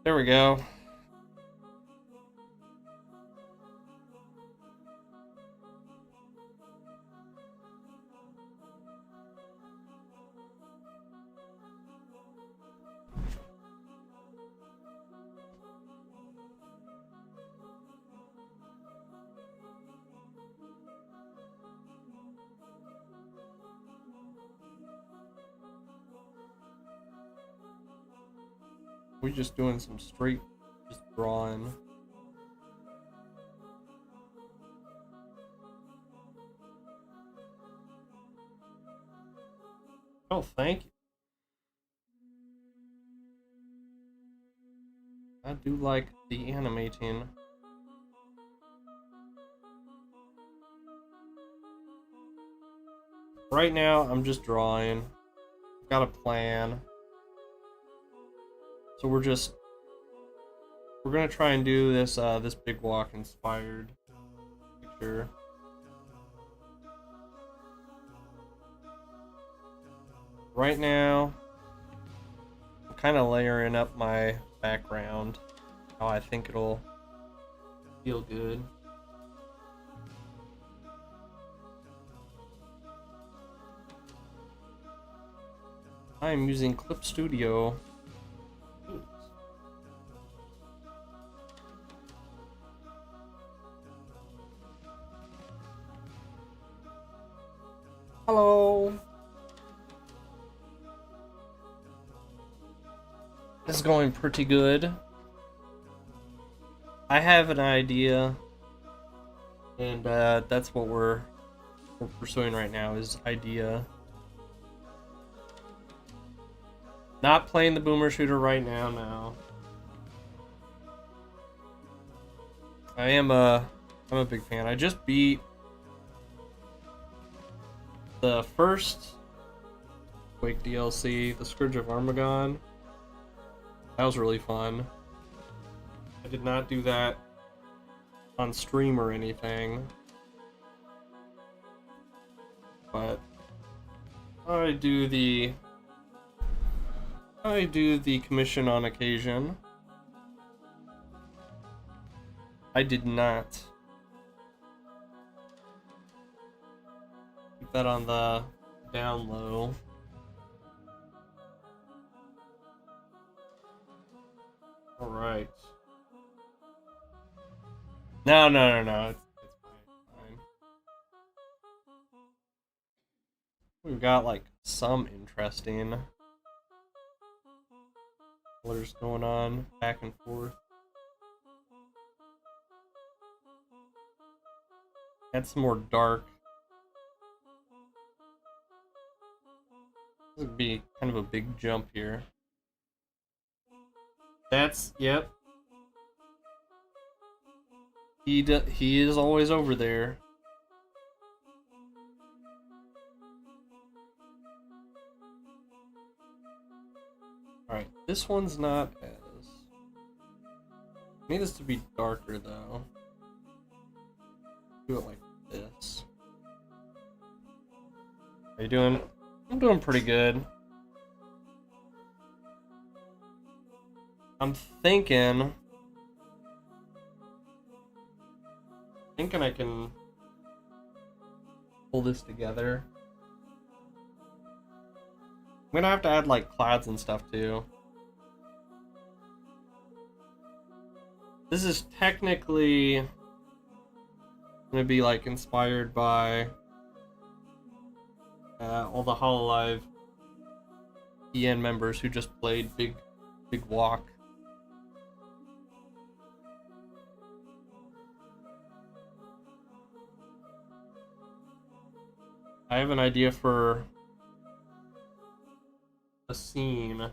There we go. We're just doing some straight, just drawing. Oh, thank you. I do like the animating. Right now, I'm just drawing. Got a plan. So we're gonna try and do this this big walk inspired picture. Right now, I'm kind of layering up my background, how I think it'll feel good. I am using Clip Studio. Hello. This is going pretty good. I have an idea, and that's what we're pursuing right now, is idea. Not playing the boomer shooter right now, no. I'm a big fan. I just beat the first Quake DLC, the Scourge of Armagon. That was really fun. I did not do that on stream or anything, but I do the commission on occasion. I did not. Keep that on the down low. All right. No. It's fine. We've got like some interesting colors going on back and forth. Add some more dark. This would be kind of a big jump here. That's, yep. He is always over there. Alright, this one's not as... I need this to be darker though. Do it like this. How you doing? I'm doing pretty good. I'm thinking I can pull this together. I'm gonna have to add like clouds and stuff too. This is technically gonna be like inspired by all the Hololive EN members who just played Big Walk. I have an idea for a scene.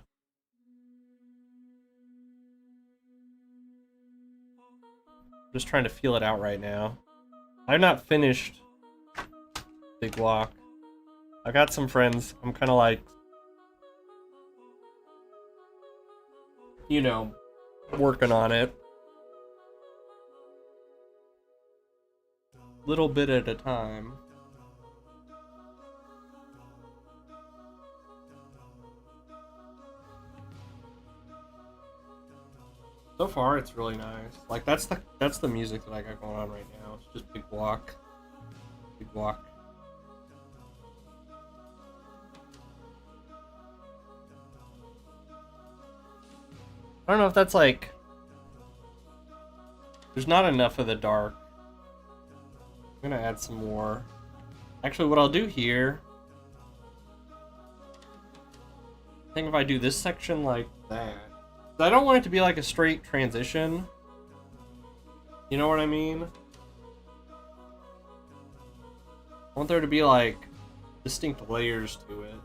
Just trying to feel it out right now. I've not finished Big Walk. I got some friends. I'm kind of like, you know, working on it. Little bit at a time. So far, it's really nice. Like that's the music that I got going on right now. It's just big walk, big walk. I don't know if that's like. There's not enough of the dark. I'm gonna add some more. Actually, what I'll do here. I think if I do this section like that. I don't want it to be like a straight transition. You know what I mean? I want there to be like distinct layers to it.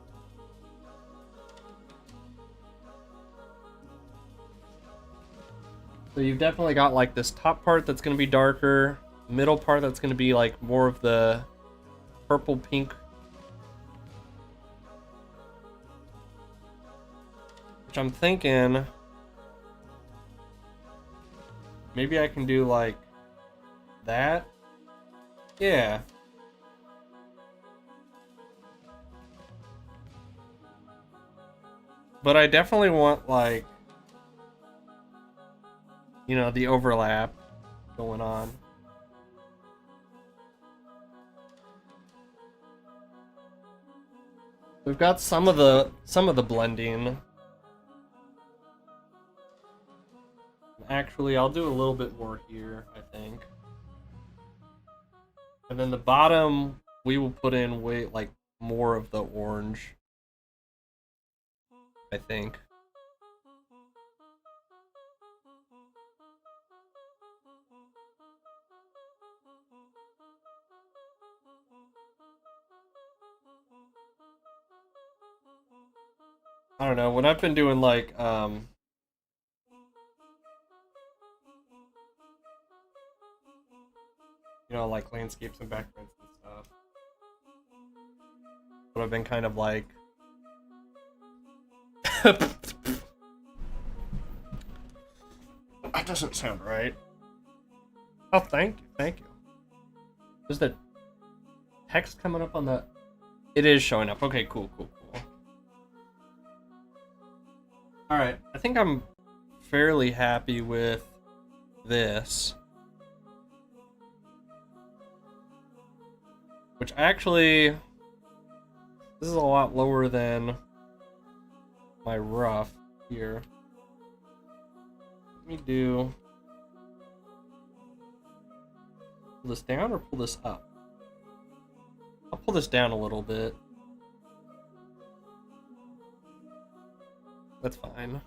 So you've definitely got like this top part that's going to be darker, middle part that's going to be like more of the purple pink, which I'm thinking maybe I can do like that. Yeah. But I definitely want like, you know, the overlap going on. We've got some of the blending. Actually, I'll do a little bit more here, I think. And then the bottom, we will put in way like more of the orange, I think. I don't know, when I've been doing like you know, like landscapes and backgrounds and stuff. But I've been kind of like that doesn't sound right. Oh, thank you, thank you. Is the text coming up on the... It is showing up. Okay, cool, cool, cool. Alright, I think I'm fairly happy with this. Which actually... This is a lot lower than my rough here. Let me do... Pull this down or pull this up? I'll pull this down a little bit. That's fine.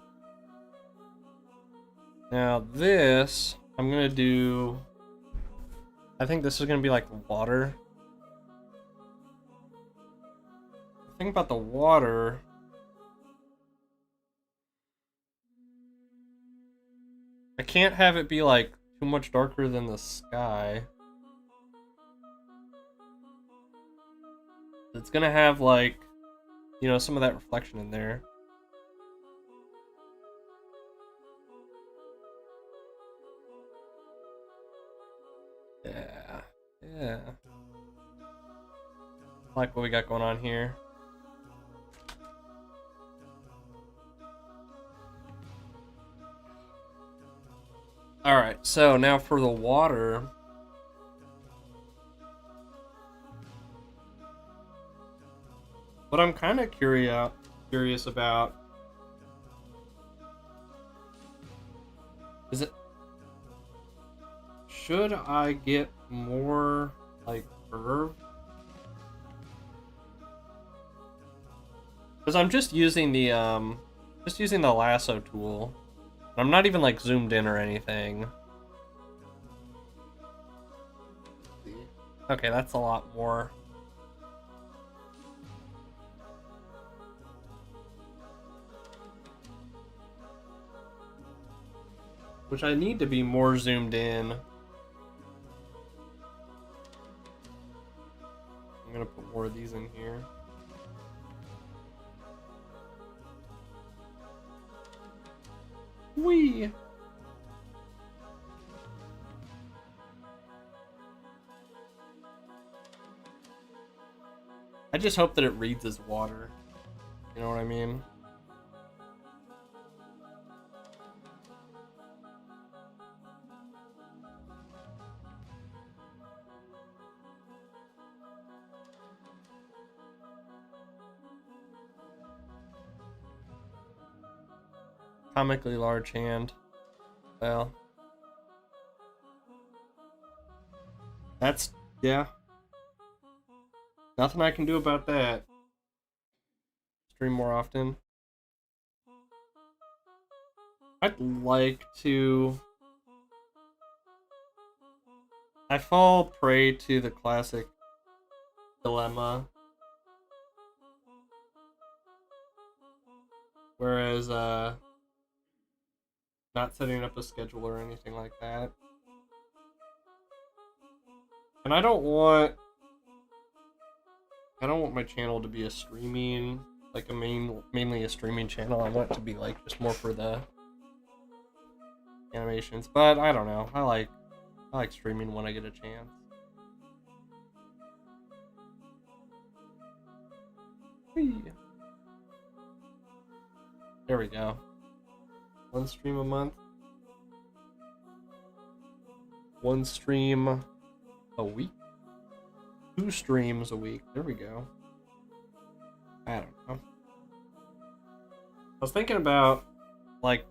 Now this, I'm gonna do... I think this is gonna be like water. The thing about the water... I can't have it be like too much darker than the sky. It's gonna have like, you know, some of that reflection in there. Yeah, yeah. I like what we got going on here. Alright, so now for the water. What I'm kind of curious about is it... Should I get more, like, curve? Because I'm just using the lasso tool. I'm not even, like, zoomed in or anything. Okay, that's a lot more. Which I need to be more zoomed in. I'm gonna put more of these in here. Whee! I just hope that it reads as water. You know what I mean? comically large hand. Well, that's, yeah. Nothing I can do about that. Stream more often. I'd like to. I fall prey to the classic dilemma. Whereas, not setting up a schedule or anything like that. And I don't want my channel to be a streaming, like mainly a streaming channel. I want it to be like just more for the animations. But I don't know. I like streaming when I get a chance. Whee. There we go. 1 stream a month. 1 stream a week. 2 streams a week. There we go. I don't know. I was thinking about, like,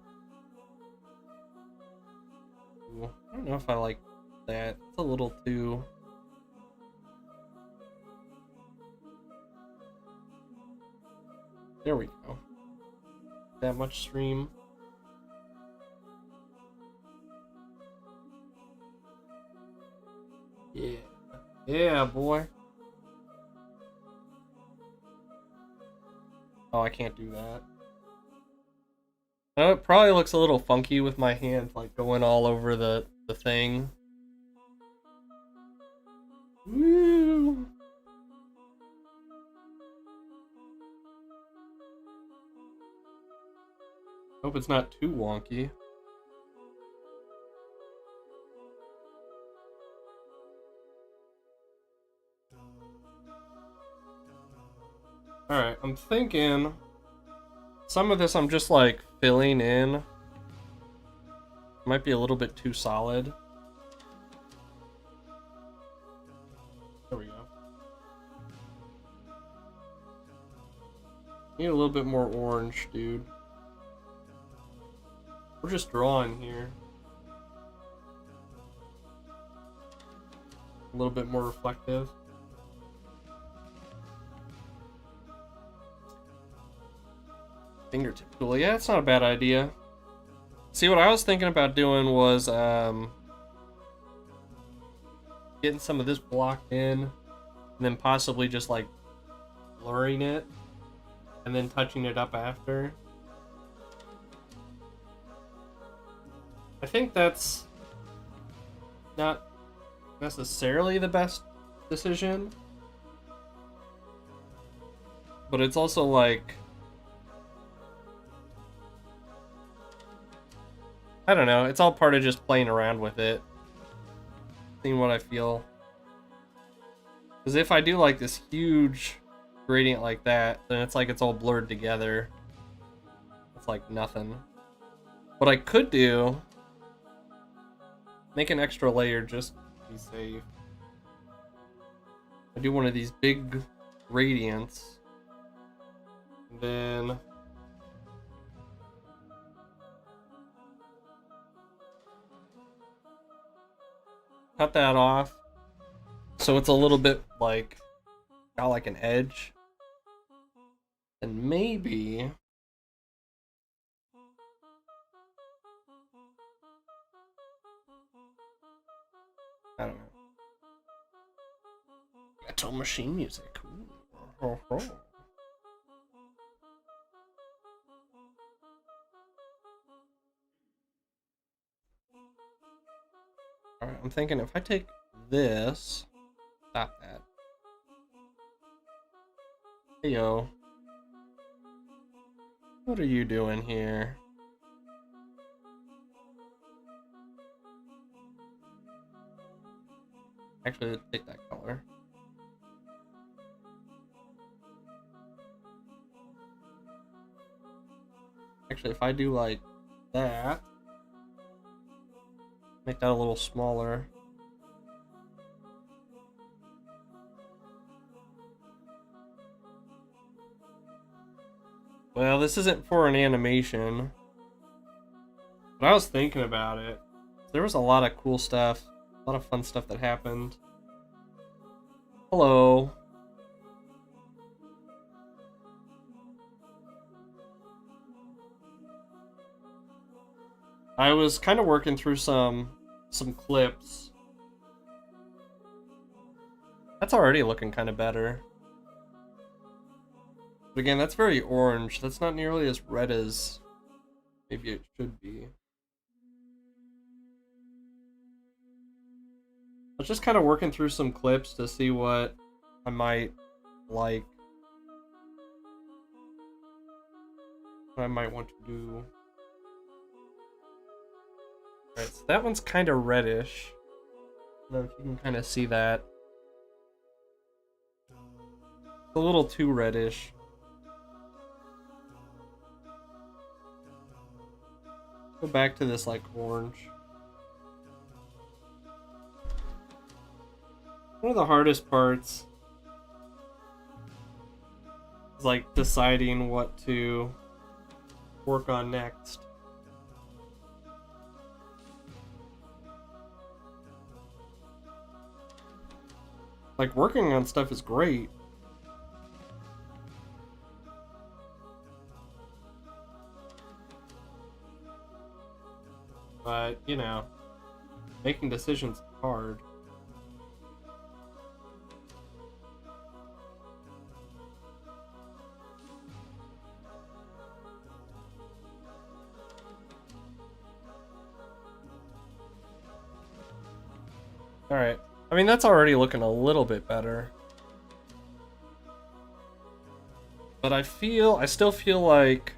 I don't know if I like that. It's a little too. There we go. That much stream. Yeah. Yeah, boy. Oh, I can't do that. Oh, it probably looks a little funky with my hands like going all over the thing. Woo! Hope it's not too wonky. Alright, I'm thinking some of this I'm just like filling in. Might be a little bit too solid. There we go. Need a little bit more orange, dude. We're just drawing here. A little bit more reflective. Fingertip tool. Yeah, it's not a bad idea. See, what I was thinking about doing was getting some of this blocked in, and then possibly just like blurring it, and then touching it up after. I think that's not necessarily the best decision, but it's also like, I don't know, it's all part of just playing around with it, seeing what I feel. Because if I do like this huge gradient like that, then it's like it's all blurred together. It's like nothing. What I could do, make an extra layer just to be safe. I do one of these big gradients, and then cut that off so it's a little bit like got like an edge, and maybe I don't know. Metal machine music. Ooh. Alright, I'm thinking if I take this, stop that. Hey yo. What are you doing here? Actually, let's take that color. Actually, if I do like that, make that a little smaller. Well, this isn't for an animation. But I was thinking about it. There was a lot of cool stuff, a lot of fun stuff that happened. Hello. I was kind of working through some clips. That's already looking kind of better. But again, that's very orange. That's not nearly as red as maybe it should be. I was just kind of working through some clips to see what I might like. What I might want to do. Alright, so that one's kind of reddish. I don't know if you can kind of see that. It's a little too reddish. Go back to this like orange. One of the hardest parts is like deciding what to work on next. Like, working on stuff is great. But, you know, making decisions is hard. Alright. I mean, that's already looking a little bit better. But I still feel like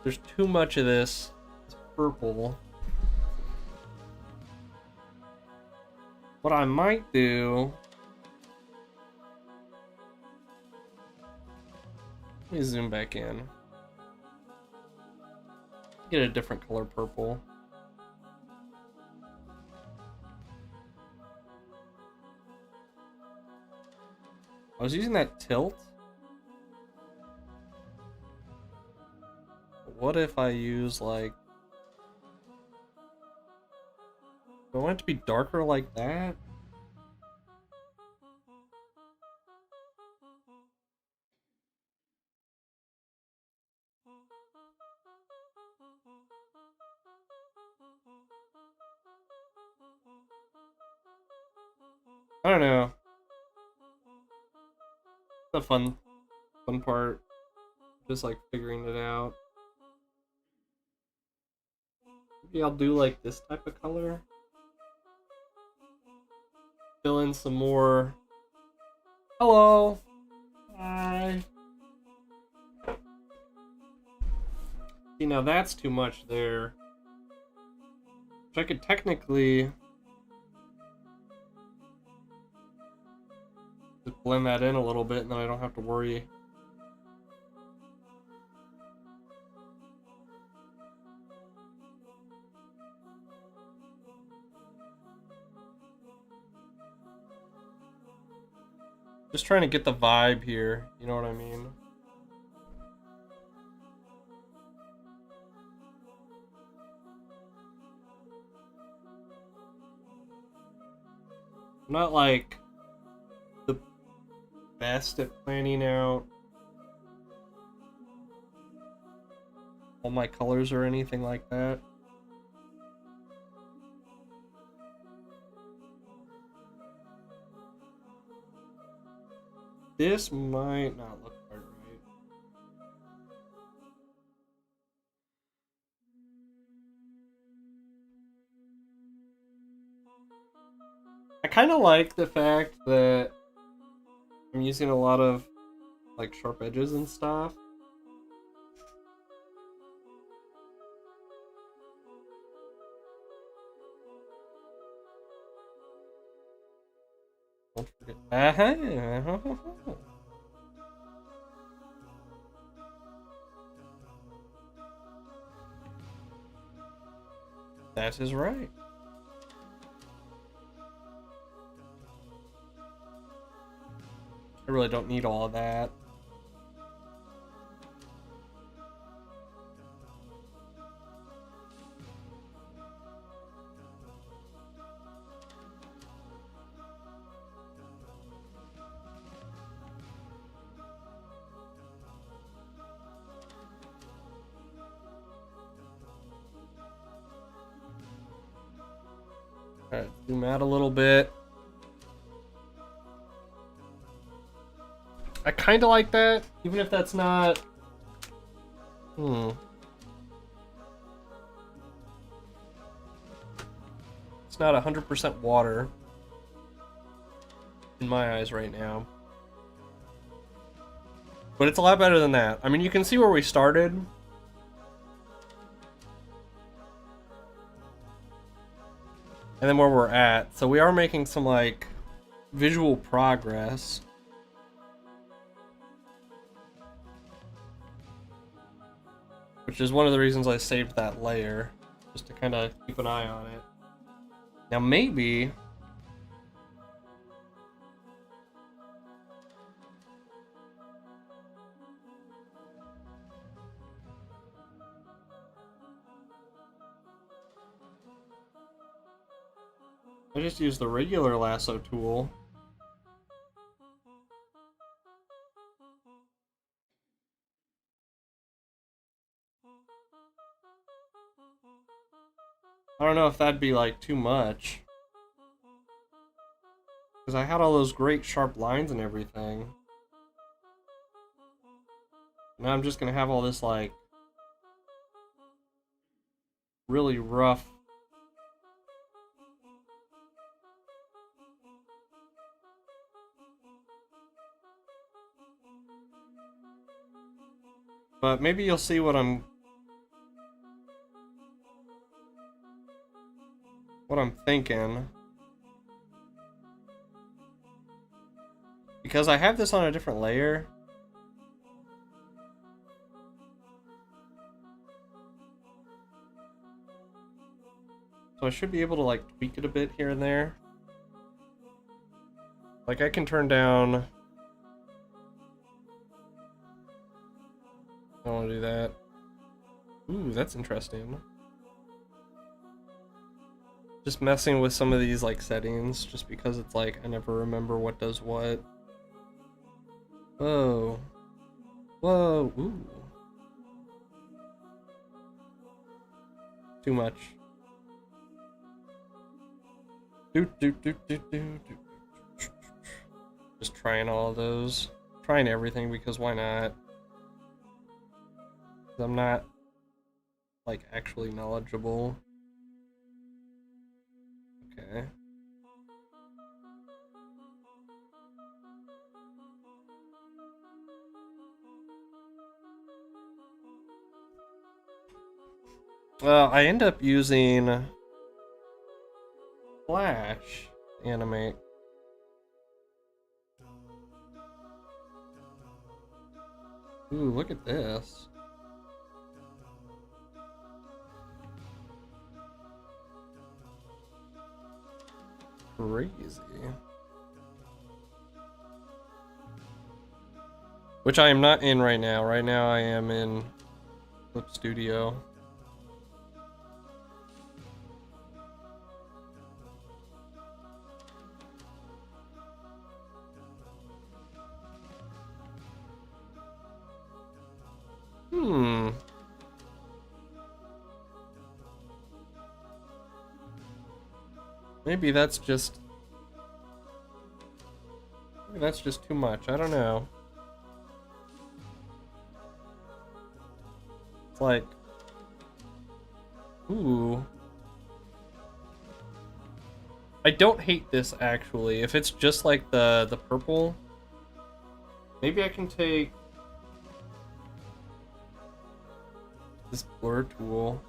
there's too much of this purple. What I might do... Let me zoom back in. Get a different color purple. I was using that tilt. What if I use like... Do I want it to be darker like that? I don't know. The fun part. Just like figuring it out. Maybe I'll do like this type of color. Fill in some more. Hello. Hi. See, now that's too much there. Which I could technically just blend that in a little bit and then I don't have to worry. Just trying to get the vibe here, you know what I mean? I'm not like the best at planning out all my colors or anything like that. This might not look quite right. I kind of like the fact that I'm using a lot of like sharp edges and stuff. Don't forget. That is right. I really don't need all of that. Alright, zoom out a little bit. I kind of like that, even if that's not... It's not 100% water in my eyes right now. But it's a lot better than that. I mean, you can see where we started. And then where we're at. So we are making some, like, visual progress. Which is one of the reasons I saved that layer. Just to kind of keep an eye on it. Now maybe... I just use the regular lasso tool. I don't know if that'd be like too much. Because I had all those great sharp lines and everything. Now I'm just gonna have all this like really rough. But maybe you'll see what I'm thinking. Because I have this on a different layer. So I should be able to like tweak it a bit here and there. Like I can turn down... I don't want to do that. Ooh, that's interesting. Just messing with some of these like settings, just because it's like I never remember what does what. Whoa. Whoa. Ooh. Too much. Just trying all of those. Trying everything because why not? I'm not like actually knowledgeable. Okay. Well, I end up using Flash to animate. Ooh, look at this. Crazy. Which I am not in right now. Right now I am in Clip Studio. Maybe that's just too much. I don't know. It's like, ooh. I don't hate this actually. If it's just like the purple, maybe I can take this blur tool.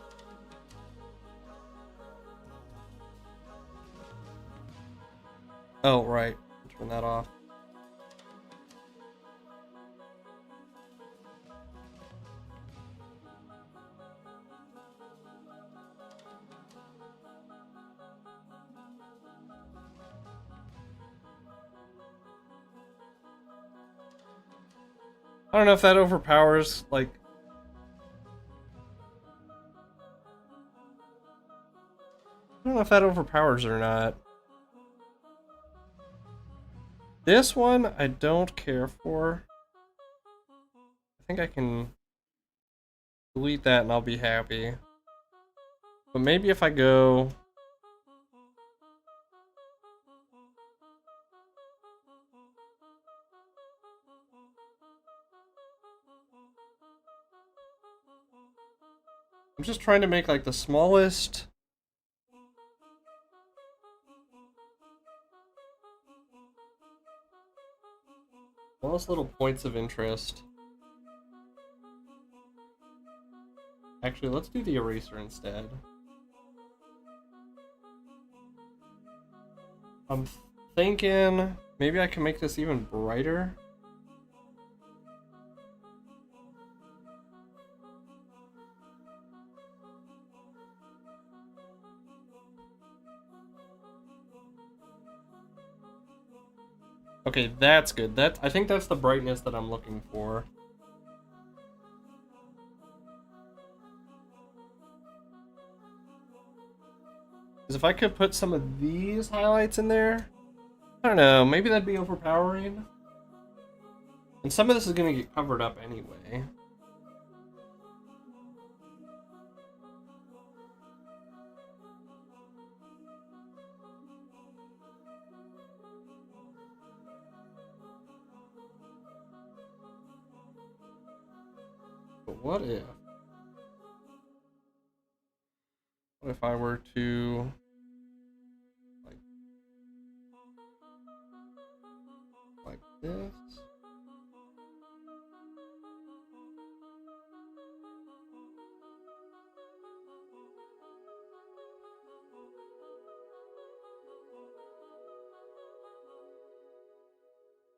Oh, right. Turn that off. I don't know if that overpowers, like... I don't know if that overpowers or not. This one, I don't care for. I think I can delete that and I'll be happy. But maybe if I go... I'm just trying to make like the smallest little points of interest. Actually, let's do the eraser instead. I'm thinking maybe I can make this even brighter. Okay, that's good. I think that's the brightness that I'm looking for. Because if I could put some of these highlights in there, I don't know, maybe that'd be overpowering. And some of this is going to get covered up anyway. But what if I were to like this?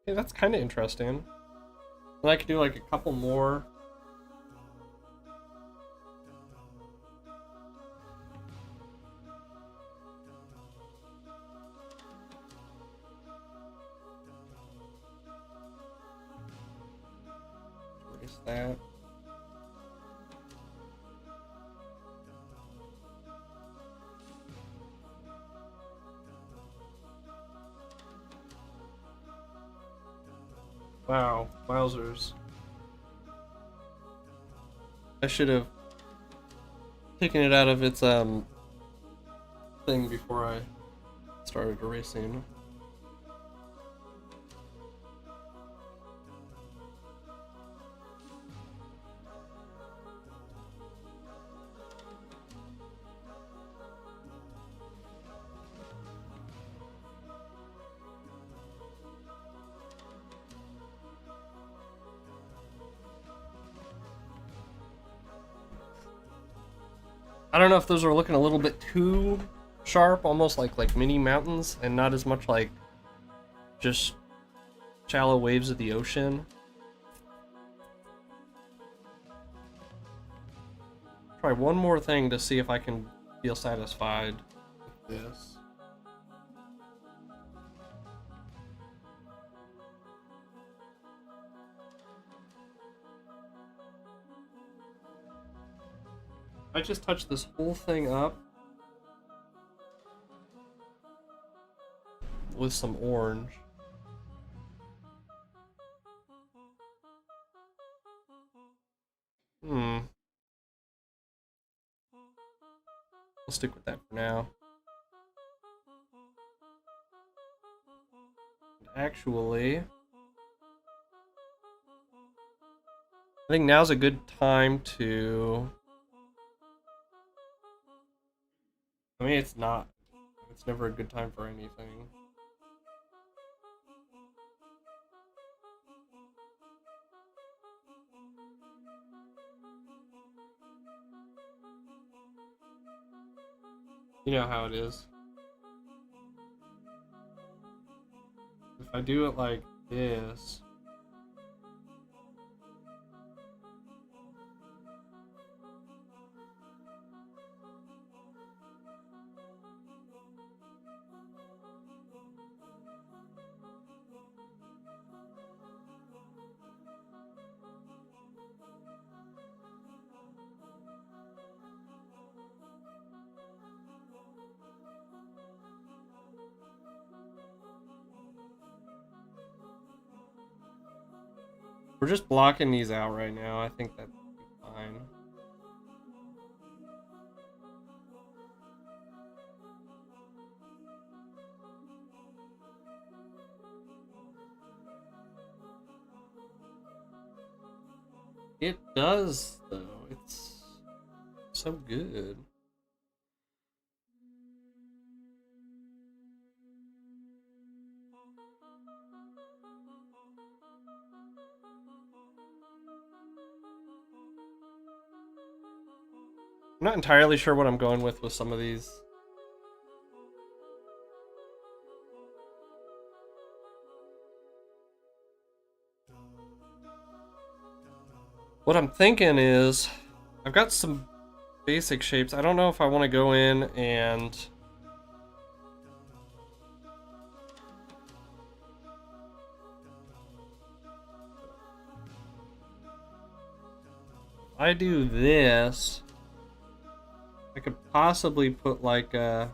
Okay, that's kind of interesting. And I could do like a couple more. Erase that. Wow, wowzers. I should have taken it out of its thing before I started erasing. I don't know if those are looking a little bit too sharp, almost like mini mountains, and not as much like just shallow waves of the ocean. Try one more thing to see if I can feel satisfied with this. I just touched this whole thing up with some orange. I'll stick with that for now. Actually, I think now's a good time to... I mean, it's not. It's never a good time for anything. You know how it is. If I do it like this... We're just blocking these out right now. I think that'd be fine. It does, though. It's so good. I'm not entirely sure what I'm going with some of these. What I'm thinking is, I've got some basic shapes. I don't know if I want to go in and I do this, I could possibly put like a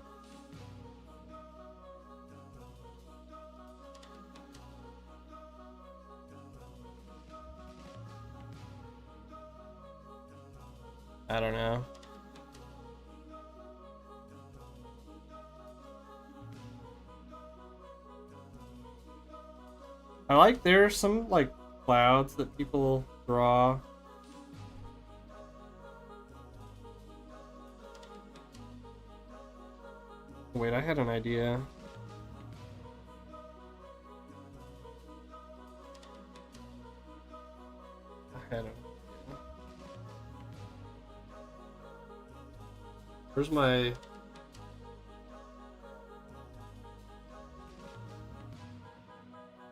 I don't know. I like there's some like clouds that people draw. Wait, I had an idea. I had a... Where's my...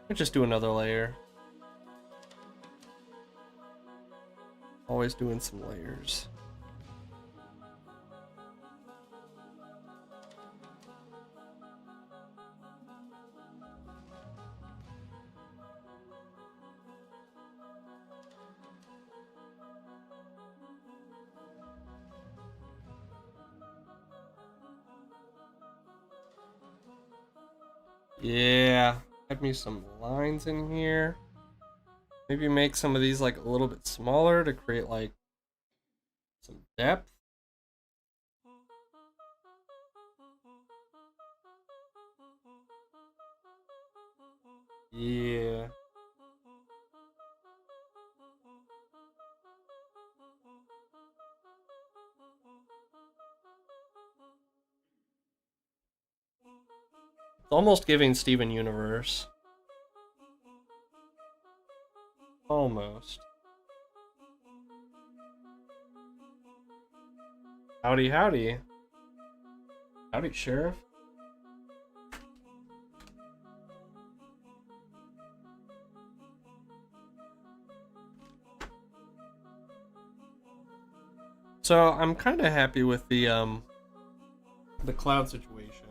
I'll just do another layer. Always doing some layers. Yeah, add me some lines in here. Maybe make some of these like a little bit smaller to create like some depth. Yeah. It's almost giving Steven Universe. Almost. Howdy, howdy. Howdy, Sheriff. So I'm kind of happy with the cloud situation,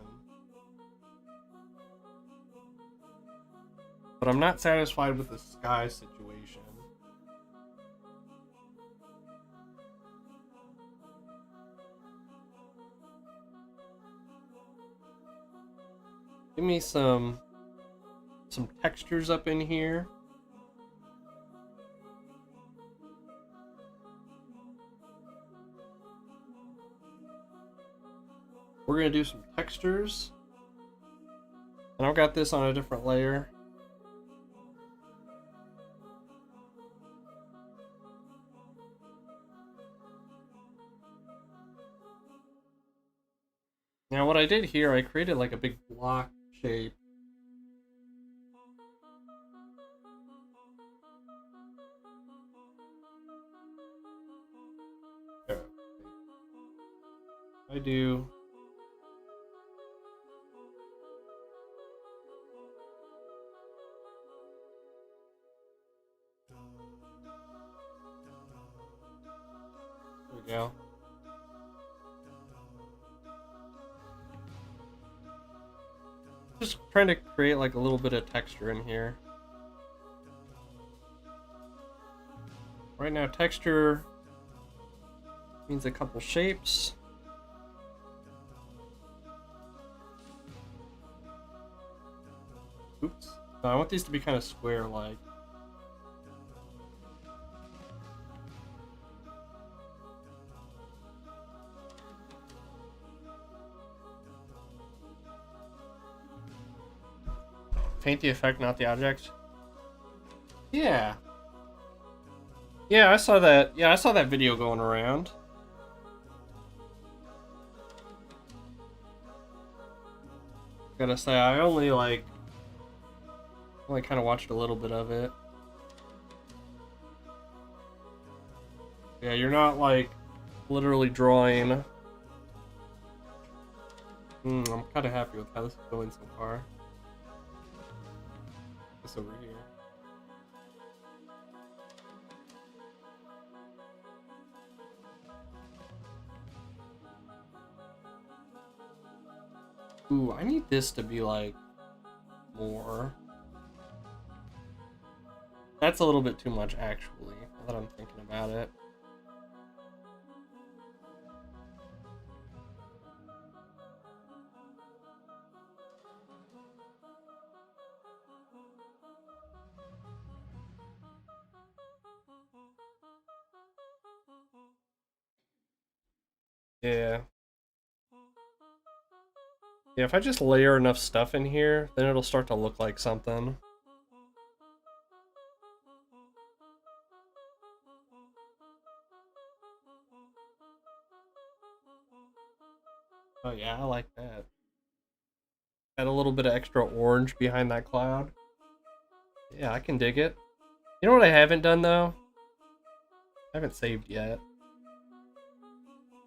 but I'm not satisfied with the sky situation. Give me some textures up in here. We're gonna do some textures, and I've got this on a different layer. Now what I did here, I created like a big block shape. I do. There we go. Just trying to create like a little bit of texture in here. Right now, texture means a couple shapes. Oops. No, I want these to be kind of square-like. Paint the effect, not the object. Yeah. Yeah, I saw that. Yeah, I saw that video going around. Gotta say, I only kind of watched a little bit of it. Yeah, you're not like literally drawing. I'm kind of happy with how this is going so far. This over here. Ooh, I need this to be like more. That's a little bit too much, actually, now that I'm thinking about it. Yeah. Yeah, if I just layer enough stuff in here, then it'll start to look like something. Oh yeah, I like that. Add a little bit of extra orange behind that cloud. Yeah, I can dig it. You know what I haven't done though? I haven't saved yet.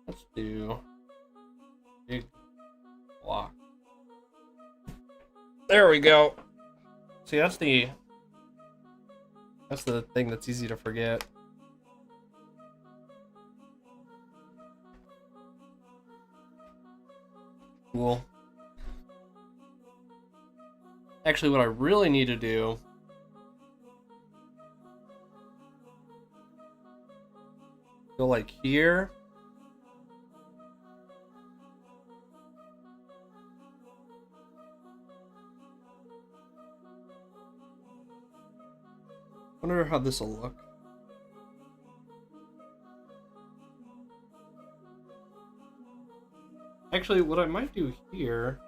Let's do big block. There we go. See, that's the thing that's easy to forget. Cool. Actually, what I really need to do go like here. Wonder how this will look. Actually, what I might do here.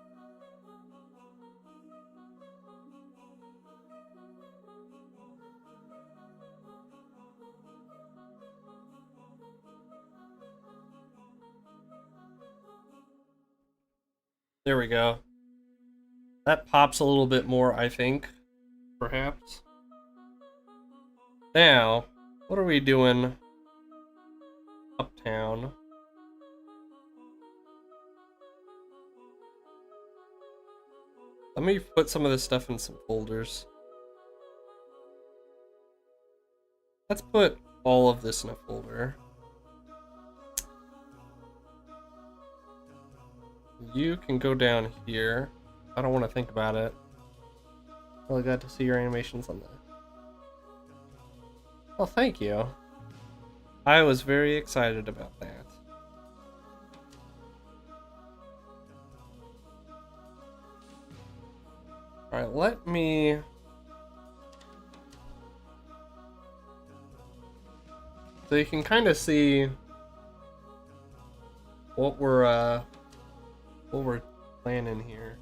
There we go. That pops a little bit more, I think. Perhaps. Now, what are we doing uptown? Let me put some of this stuff in some folders. Let's put all of this in a folder. You can go down here. I don't want to think about it. Really glad to see your animations on that. Well, thank you. I was very excited about that. Alright, let me... So you can kind of see what we're planning here.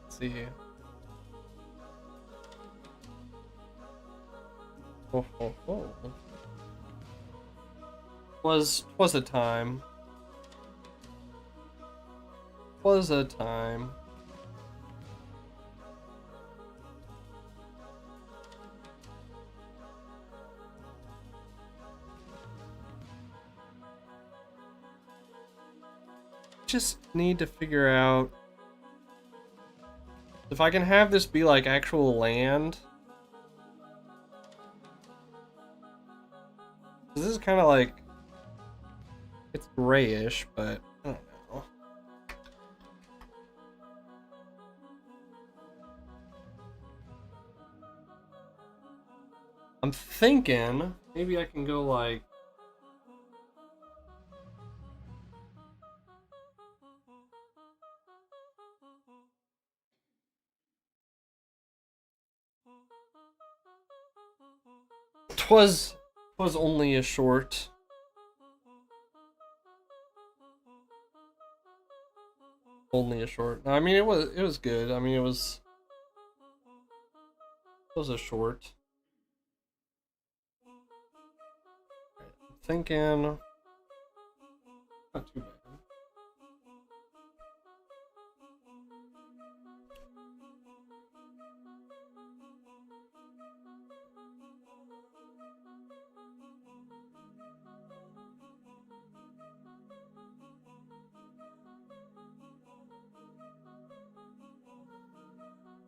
Let's see. Oh. Was a time. Was a time. Just need to figure out if I can have this be like actual land. This is kind of like, it's grayish, but I don't know. I'm thinking maybe I can go like, twas only a short. Only a short. I mean, it was good. I mean, it was a short. thinking not too bad.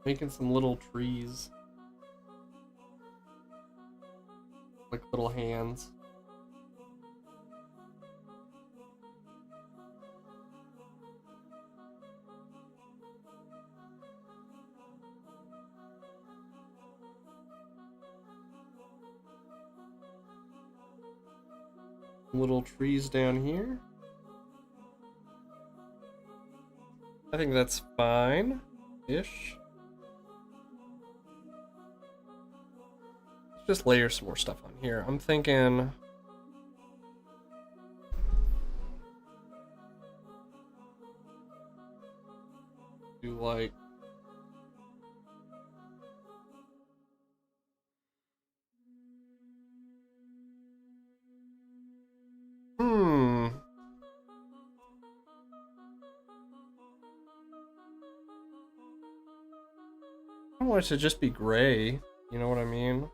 Making some little trees. Like little hands. Little trees down here. I think that's fine-ish. Let's just layer some more stuff on here. I'm thinking do like I want it to just be gray, you know what I mean?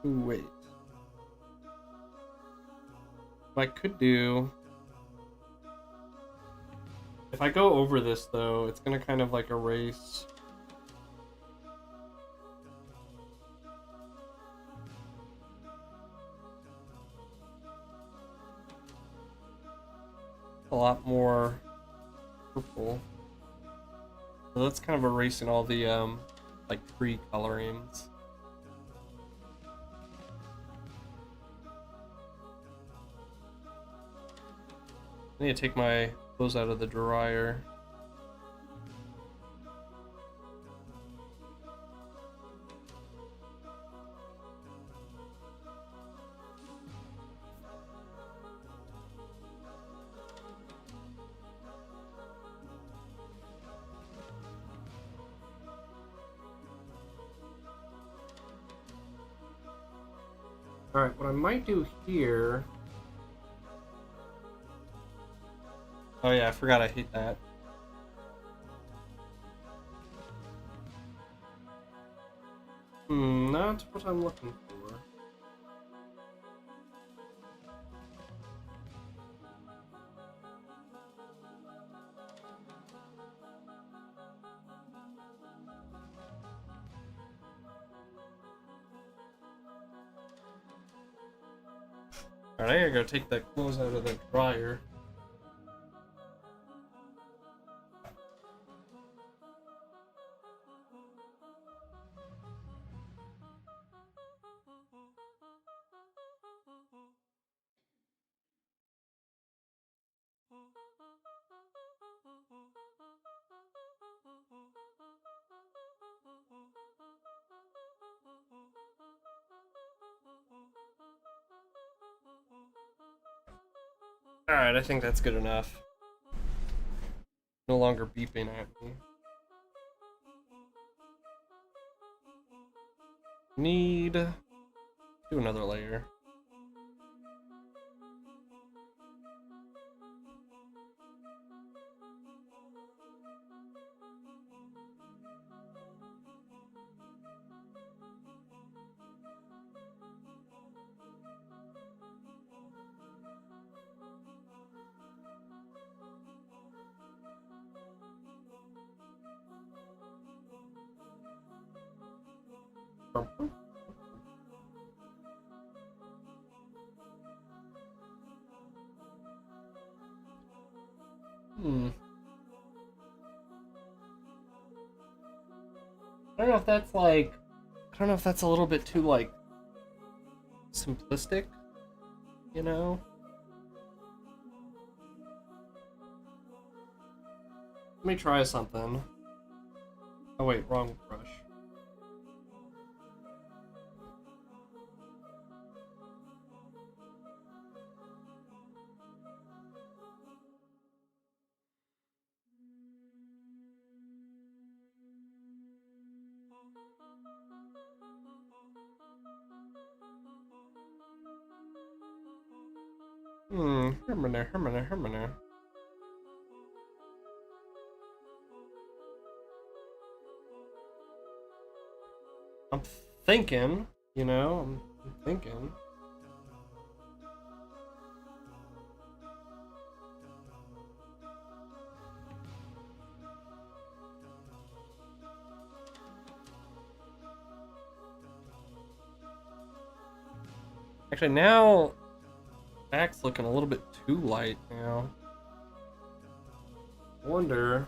Ooh, wait. What I could do, if I go over this though, it's gonna kind of like erase a lot more purple. So that's kind of erasing all the like tree colorings. I need to take my clothes out of the dryer. Alright, what I might do here... Oh yeah, I forgot I hate that. Not what I'm looking for. Alright, I gotta go take the clothes out of the dryer. Alright, I think that's good enough. No longer beeping at me. Need... do another layer. I don't know if that's like... I don't know if that's a little bit too, like, simplistic, you know? Let me try something. Oh wait, wrong brush. Herminer. I'm thinking, I'm thinking. Actually, now back's looking a little bit too light now. Wonder.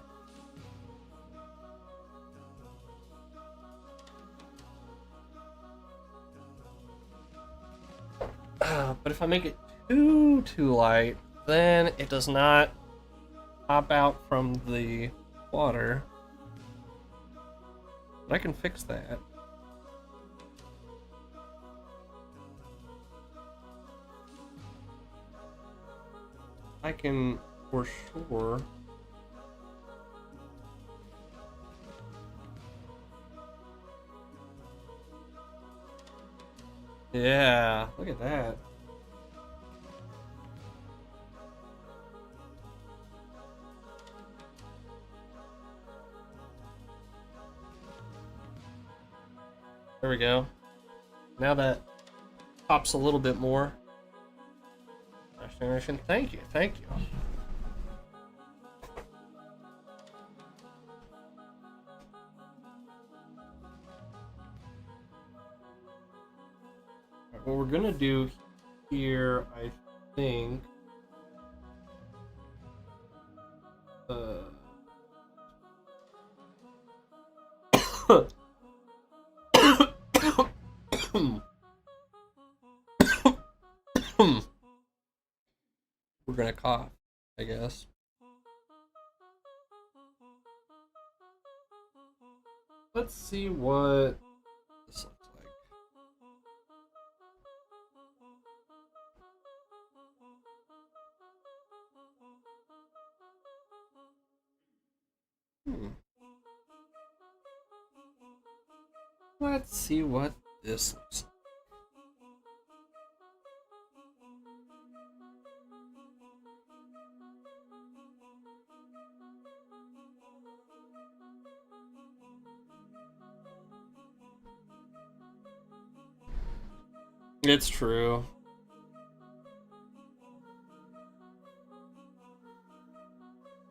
But if I make it too light, then it does not pop out from the water. But I can fix that. I can, for sure. Yeah, look at that. There we go. Now that pops a little bit more. Generation, thank you. What we're gonna do here, I think, we're gonna cough, I guess. Let's see what this looks like. Let's see what this looks like. It's true.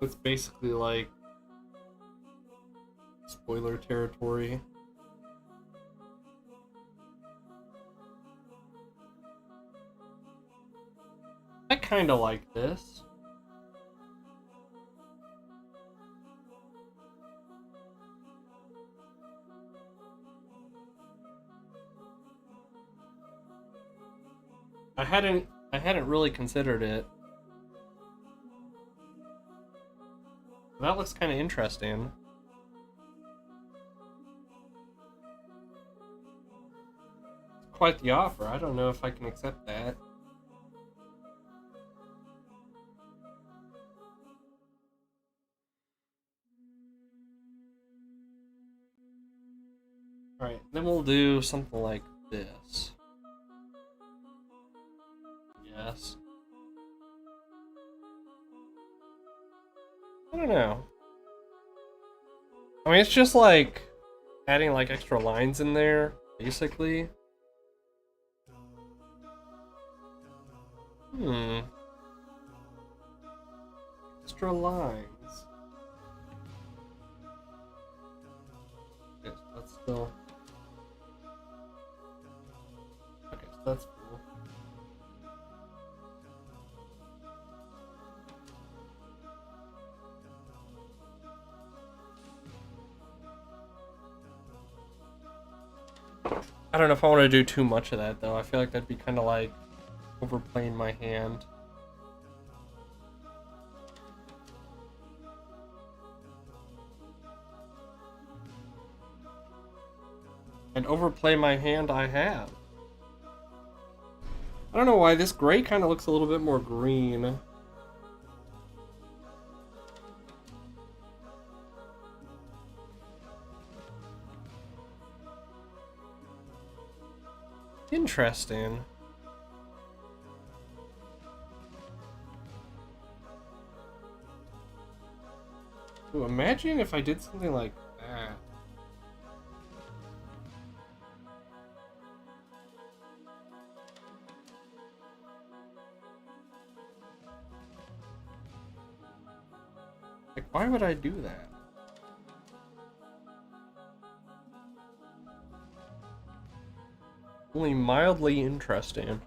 It's basically like spoiler territory. I kind of like this. I hadn't really considered it. That looks kind of interesting. Quite the offer. I don't know if I can accept that. Alright, then we'll do something like this. Yes. I don't know. I mean, it's just like adding like extra lines in there, basically. Extra lines. Okay, so that's still... Okay, so that's cool. I don't know if I want to do too much of that, though. I feel like that'd be kind of like overplaying my hand. And overplay my hand I have. I don't know why this gray kind of looks a little bit more green. Interesting. Ooh, imagine if I did something like that. Like, why would I do that? Only mildly interesting.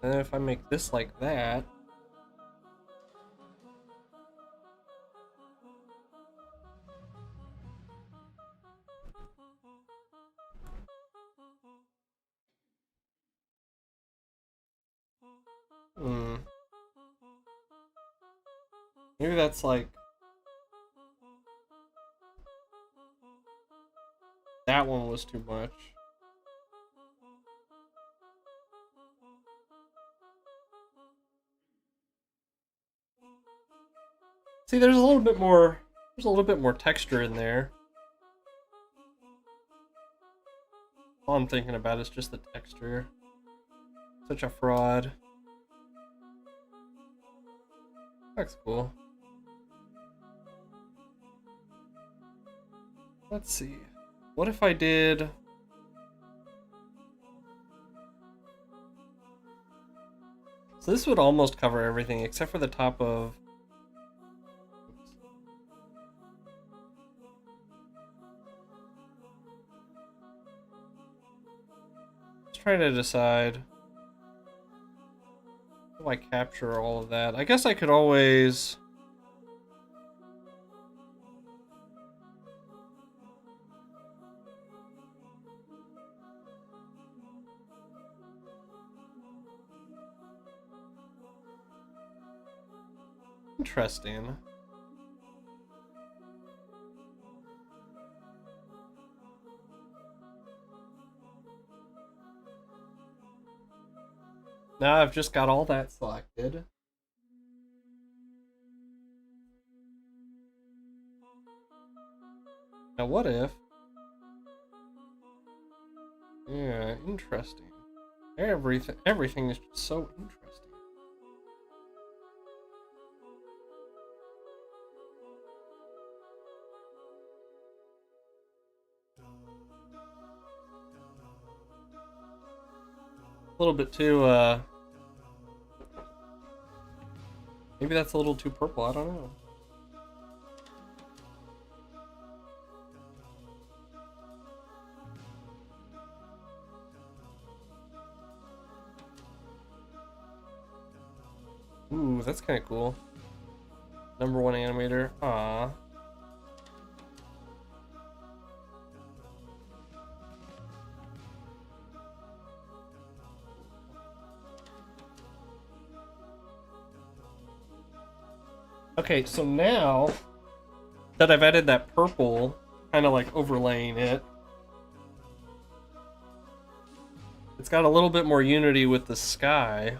And then if I make this like that. Maybe that's like. That one was too much. See, there's a little bit more. There's a little bit more texture in there. All I'm thinking about is just the texture. Such a fraud. That's cool. Let's see. What if I did... So this would almost cover everything except for the top of... Just trying to decide... How do I capture all of that? I guess I could always... Interesting. Now I've just got all that selected. Now what if... Yeah, interesting. Everything is just so interesting. A little bit too, maybe that's a little too purple, I don't know. Ooh, that's kind of cool. #1 animator. Aww. Okay, so now that I've added that purple, kind of like overlaying it, it's got a little bit more unity with the sky.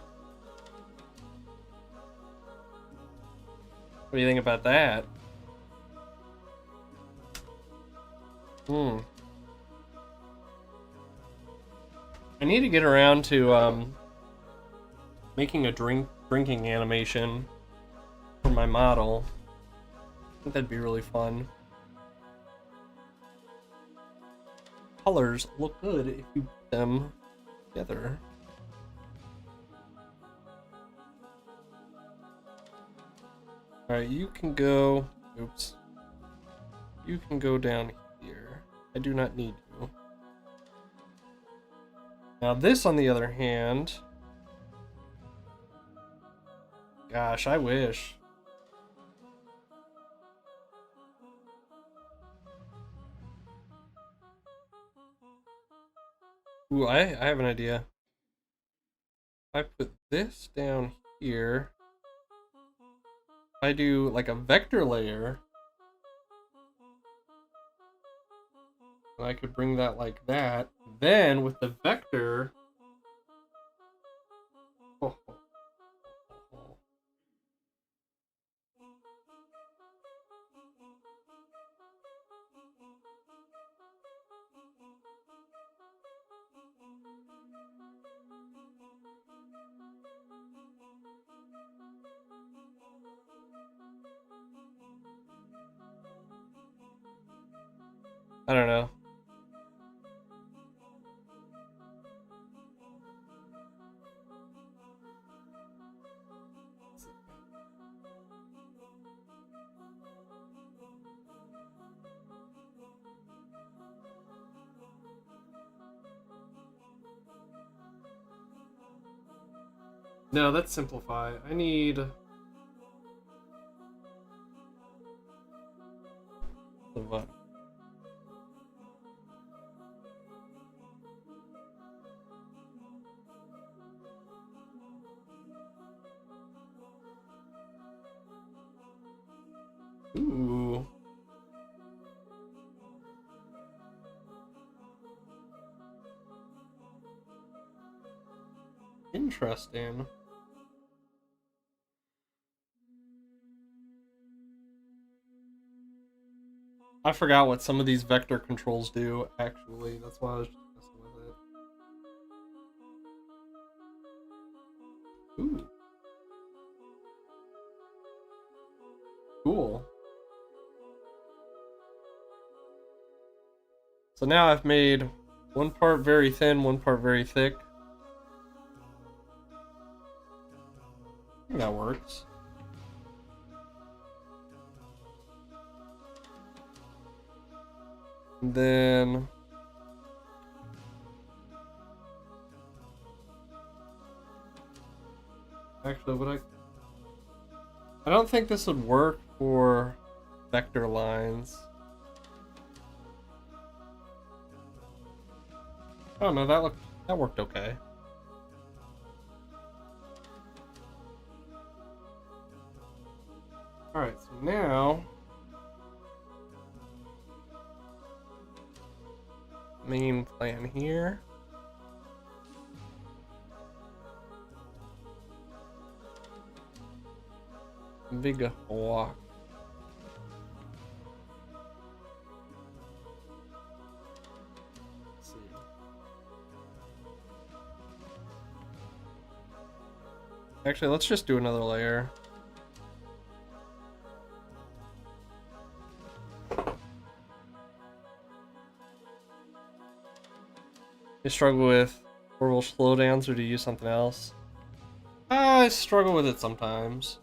What do you think about that? I need to get around to making a drinking animation for my model. I think that'd be really fun. Colors look good if you put them together. Alright, you can go... Oops. You can go down here. I do not need you. Now this, on the other hand... Gosh, I wish. Ooh, I have an idea. If I put this down here... I do like a vector layer, and I could bring that like that. Then with the vector, I don't know. No, let's simplify. I need what? Ooh. Interesting. I forgot what some of these vector controls do, actually. That's why I was just messing with it. Ooh. Cool. So now I've made one part very thin, one part very thick. I think that works. And then actually, I don't think this would work for vector lines. Oh no, that worked okay. All right, so now main plan here. Big walk. Let's see. Actually, let's just do another layer. You struggle with orbital slowdowns, or do you use something else? I struggle with it sometimes.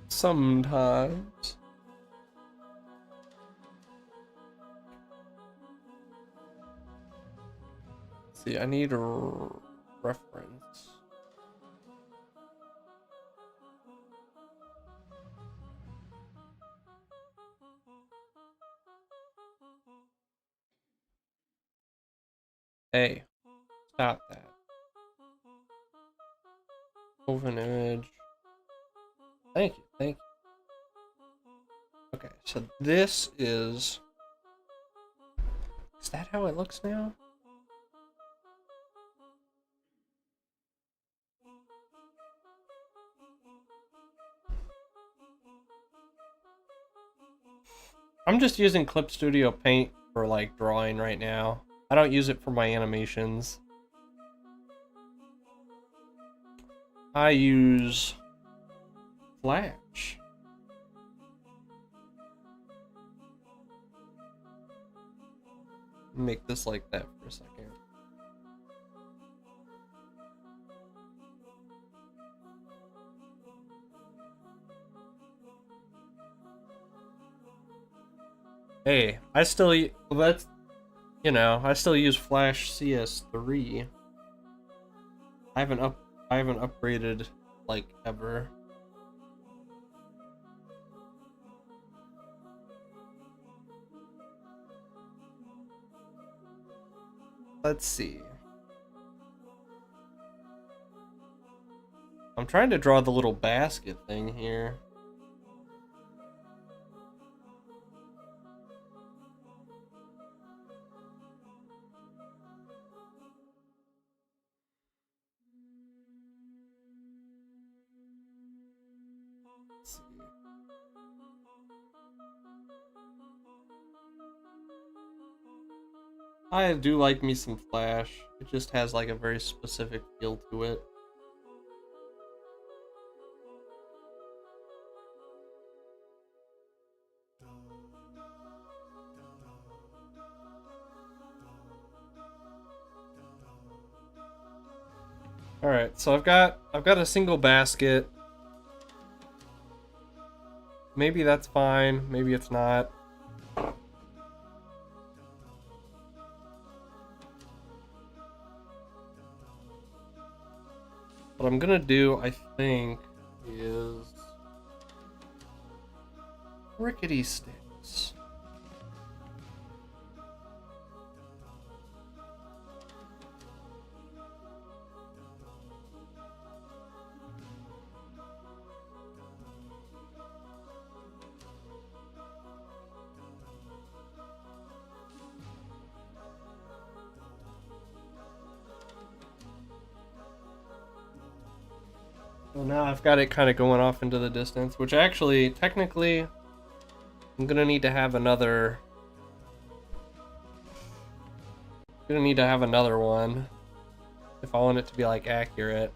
Sometimes. Let's see, I need a reference. Hey, stop that. Open image. Thank you, thank you. Okay, so this is that how it looks now? I'm just using Clip Studio Paint for like drawing right now. I don't use it for my animations. I use Flash. Make this like that for a second. Hey, I still that's I still use Flash CS3. I haven't upgraded like ever. Let's see. I'm trying to draw the little basket thing here. Let's see. I do like me some Flash. It just has like a very specific feel to it. All right, so I've got a single basket. Maybe that's fine. Maybe it's not. What I'm gonna do, I think, is rickety sticks. Well, now I've got it kind of going off into the distance, which actually, technically, I'm gonna need to have another. Gonna need to have another one if I want it to be like accurate.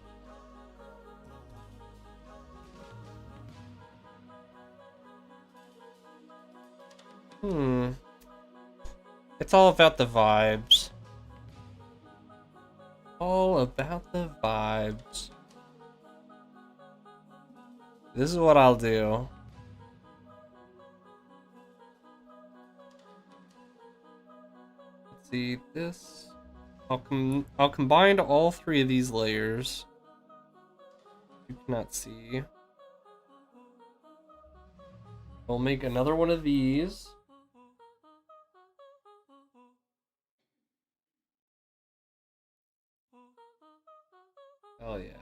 It's all about the vibes. All about the vibes. This is what I'll do. Let's see this. I'll combine all three of these layers. You cannot see. I'll make another one of these. Oh yeah.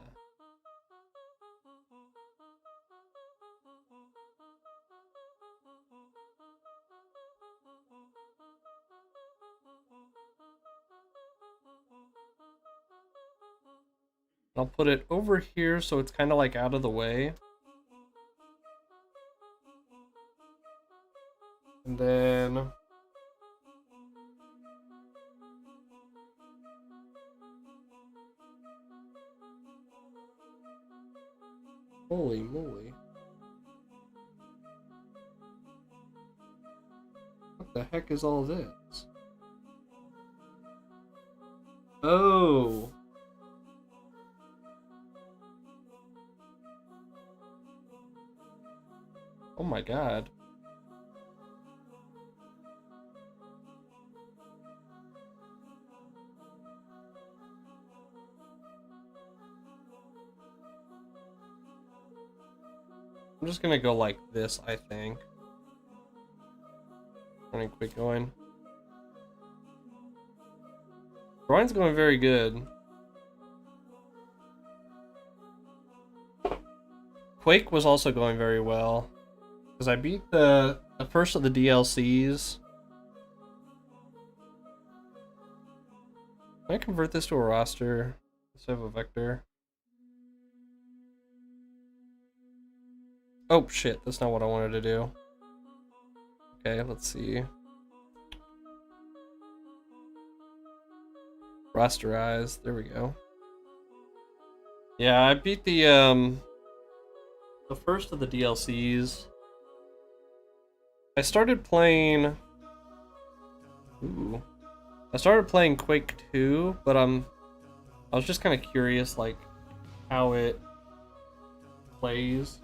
I'll put it over here so it's kind of like out of the way. And then holy moly. What the heck is all this? Oh. Oh my god. I'm just gonna go like this, I think. I'm gonna quit going. Drawing's going very good. Quake was also going very well. Because I beat the first of the DLCs. Can I convert this to a roster instead of a vector? Oh shit, that's not what I wanted to do. Okay, let's see. Rasterize, there we go. Yeah, I beat the first of the DLCs. I started playing I started playing Quake 2, but I was just kind of curious like how it plays.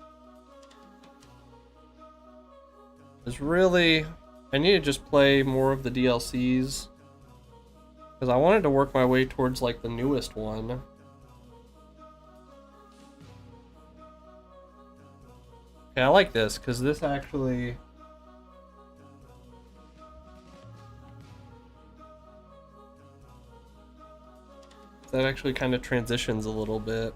It's really I need to just play more of the DLCs because I wanted to work my way towards like the newest one. Okay, I like this because this actually that actually kind of transitions a little bit.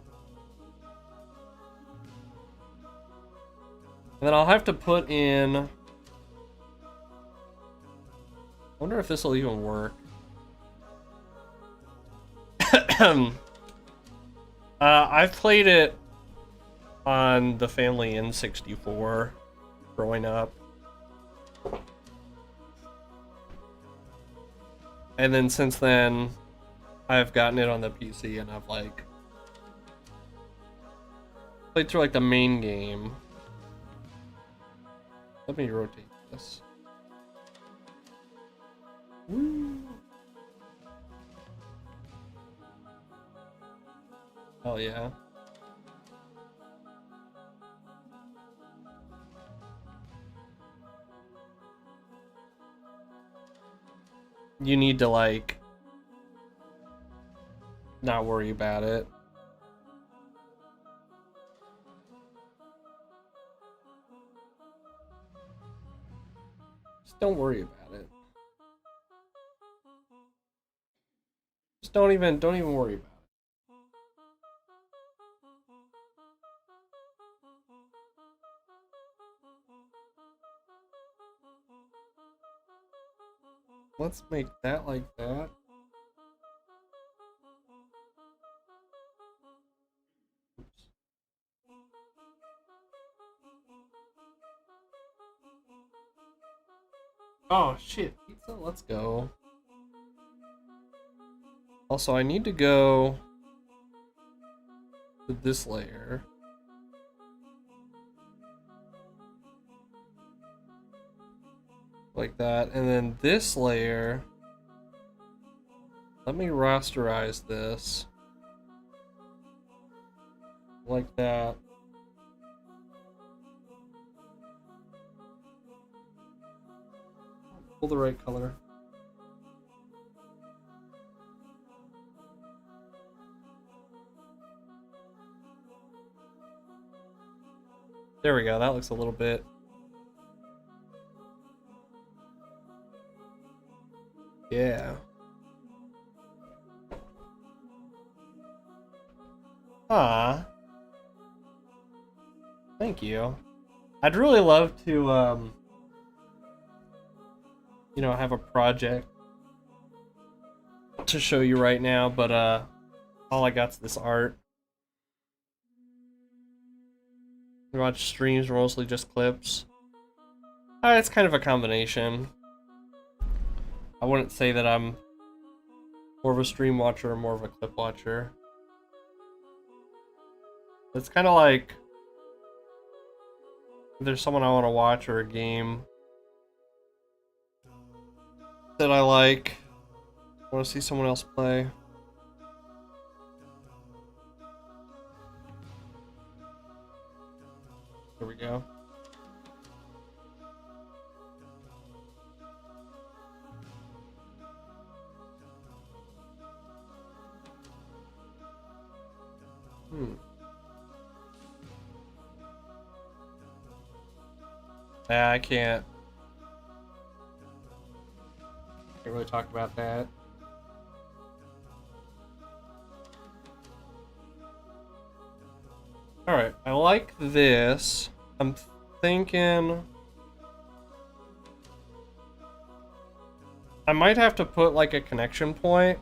And then I'll have to put in I wonder if this will even work. I've played it on the family N64 growing up. And then since then, I've gotten it on the PC and I've like played through like the main game. Let me rotate this. Woo. Hell yeah. You need to, like, not worry about it. Just don't worry about it. Just don't even worry about it. Let's make that like that. Oops. Oh shit, pizza, let's go. Also, I need to go to this layer. Like that, and then this layer, let me rasterize this. Like that. Pull the right color. There we go, that looks a little bit. Yeah. Ah. Thank you. I'd really love to, you know, have a project to show you right now, but, all I got's this art. I watch streams, mostly just clips. It's kind of a combination. I wouldn't say that I'm more of a stream watcher or more of a clip watcher. It's kind of like if there's someone I want to watch or a game that I like, I want to see someone else play. There we go. Yeah, I can't really talk about that. Alright, I like this. I'm thinking I might have to put like a connection point.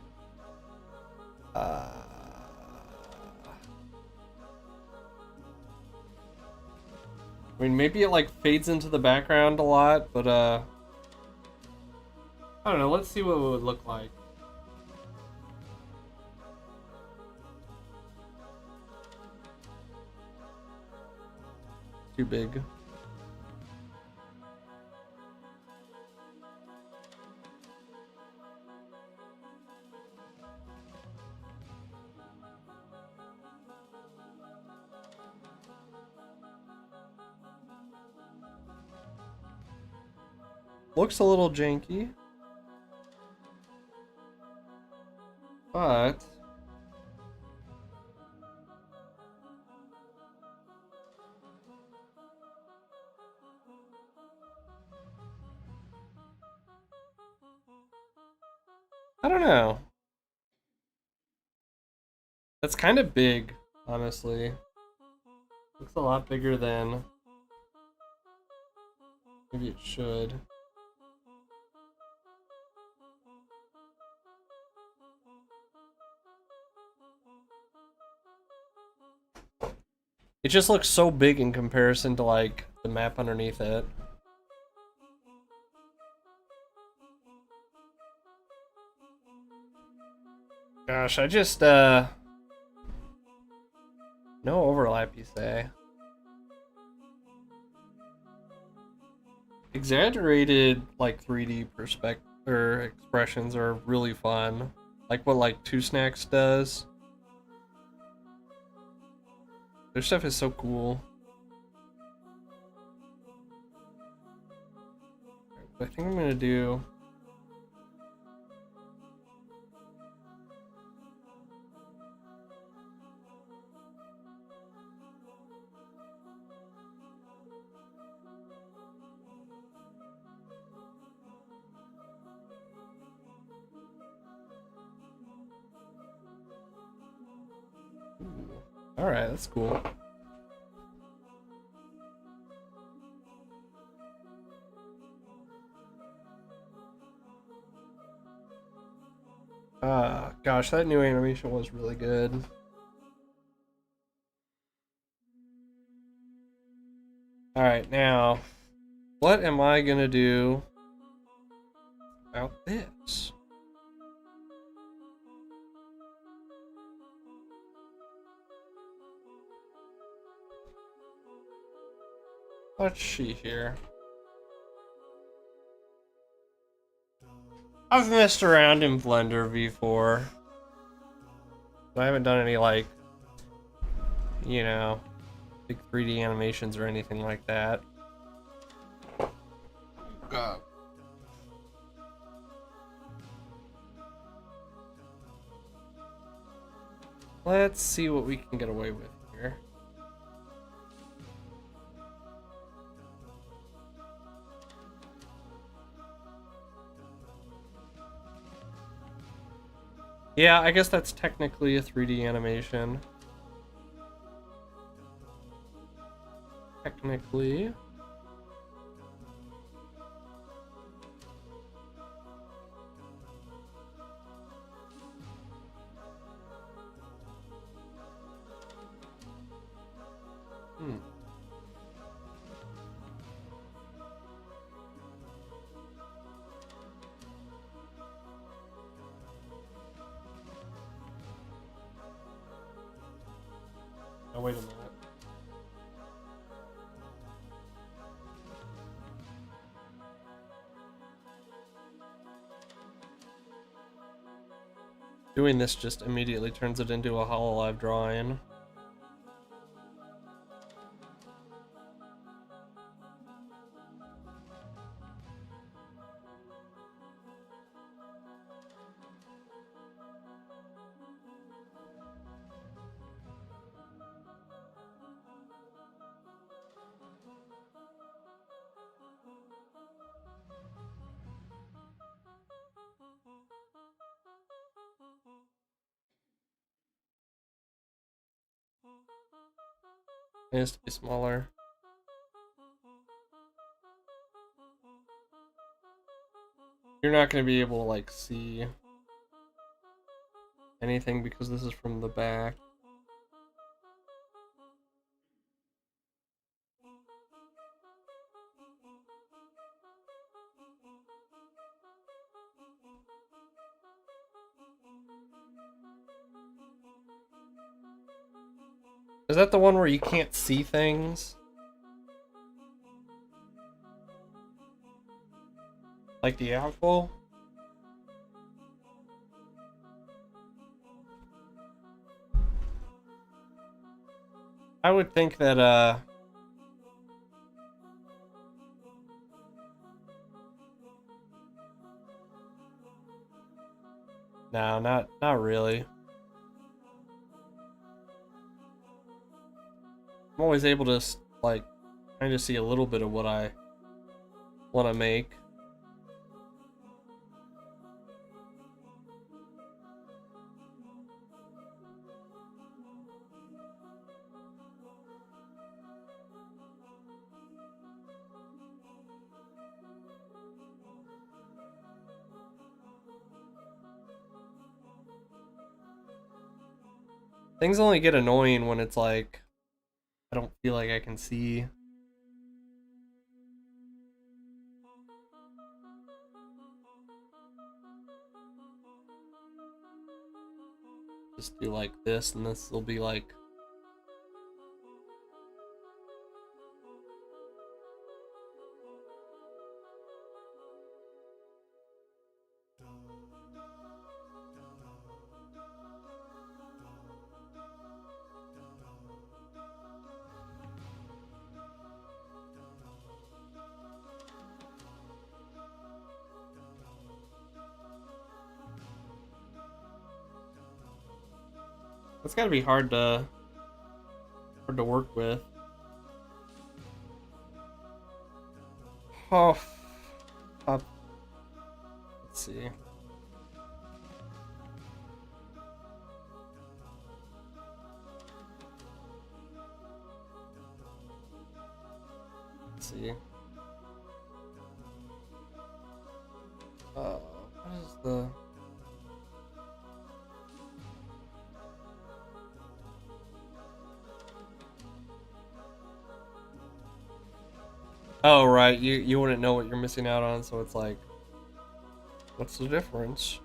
I mean, maybe it like fades into the background a lot, but I don't know, let's see what it would look like. Too big. Looks a little janky, but I don't know. That's kind of big, honestly. Looks a lot bigger than maybe it should. It just looks so big in comparison to like the map underneath it. Gosh, I just no overlap, you say. Exaggerated like 3D perspective or expressions are really fun. Like what like Two Snacks does. Their stuff is so cool. I think I'm gonna do. All right, that's cool. Gosh, that new animation was really good. All right, now, what am I gonna do about this? Let's see here. I've messed around in Blender before. I haven't done any, like, you know, big 3D animations or anything like that. Let's see what we can get away with here. Yeah, I guess that's technically a 3D animation. Technically. Oh, wait a minute. Doing this just immediately turns it into a Hololive drawing. It needs to be smaller. You're not going to be able to, like, see anything because this is from the back. Is that the one where you can't see things? Like the apple? I would think that, no, not really. I'm always able to, like, kind of see a little bit of what I want to make. Things only get annoying when it's like, I don't feel like I can see. Just do like this, and this will be like... That's gotta be hard to work with. Oh, let's see. Let's see. What is the? Oh, right. You wouldn't know what you're missing out on, so it's like, what's the difference?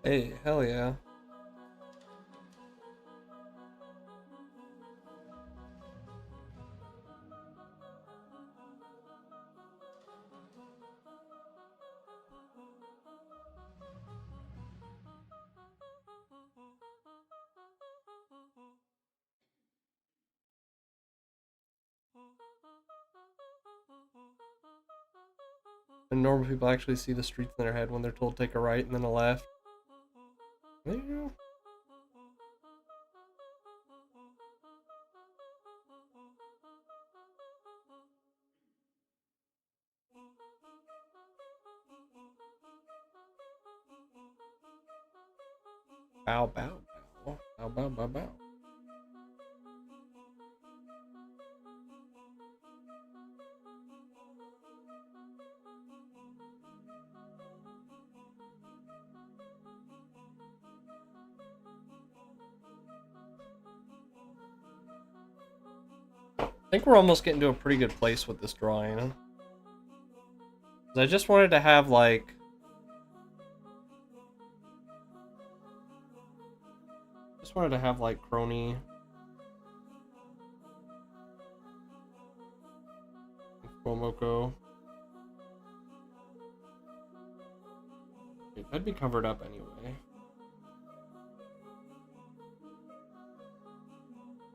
Hey, hell yeah. And normal people actually see the streets in their head when they're told to take a right and then a left. There you go. Bow, bow, bow. Bow, bow, bow, bow. I think we're almost getting to a pretty good place with this drawing. I just wanted to have like Crony and Momoko. That'd be covered up anyway.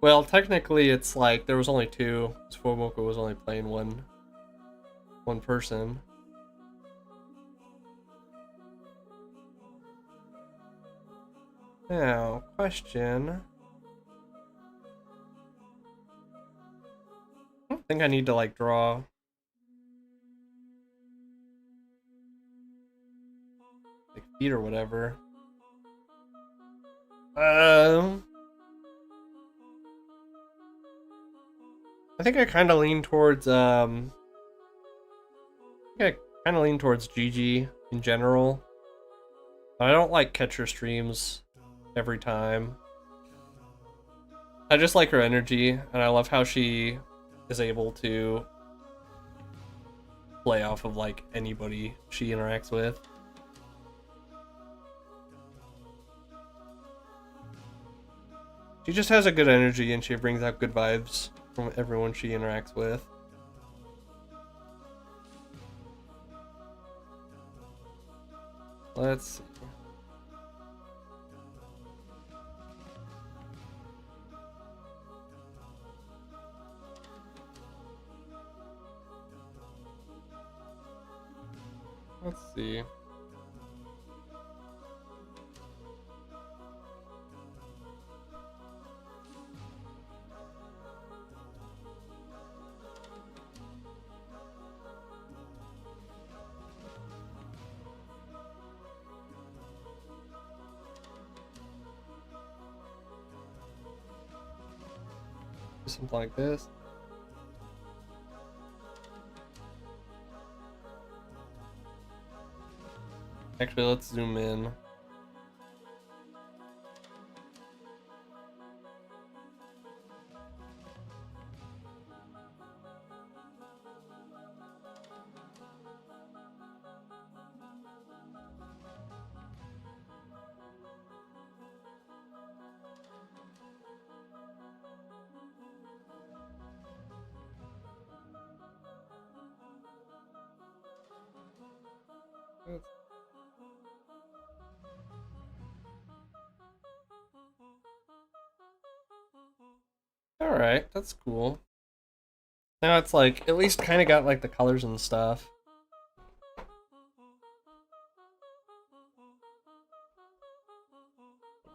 Well, technically it's like there was only two. Momoko was only playing one person. Now, question. I don't think I need to like draw like feet or whatever. I think I kind of lean towards Gigi in general. I don't like catcher streams every time. I just like her energy, and I love how she is able to play off of like anybody she interacts with. She just has a good energy and she brings out good vibes from everyone she interacts with. Let's see. Let's see. Something like this. Actually, let's zoom in. Alright, that's cool. Now it's like, at least kind of got like the colors and stuff.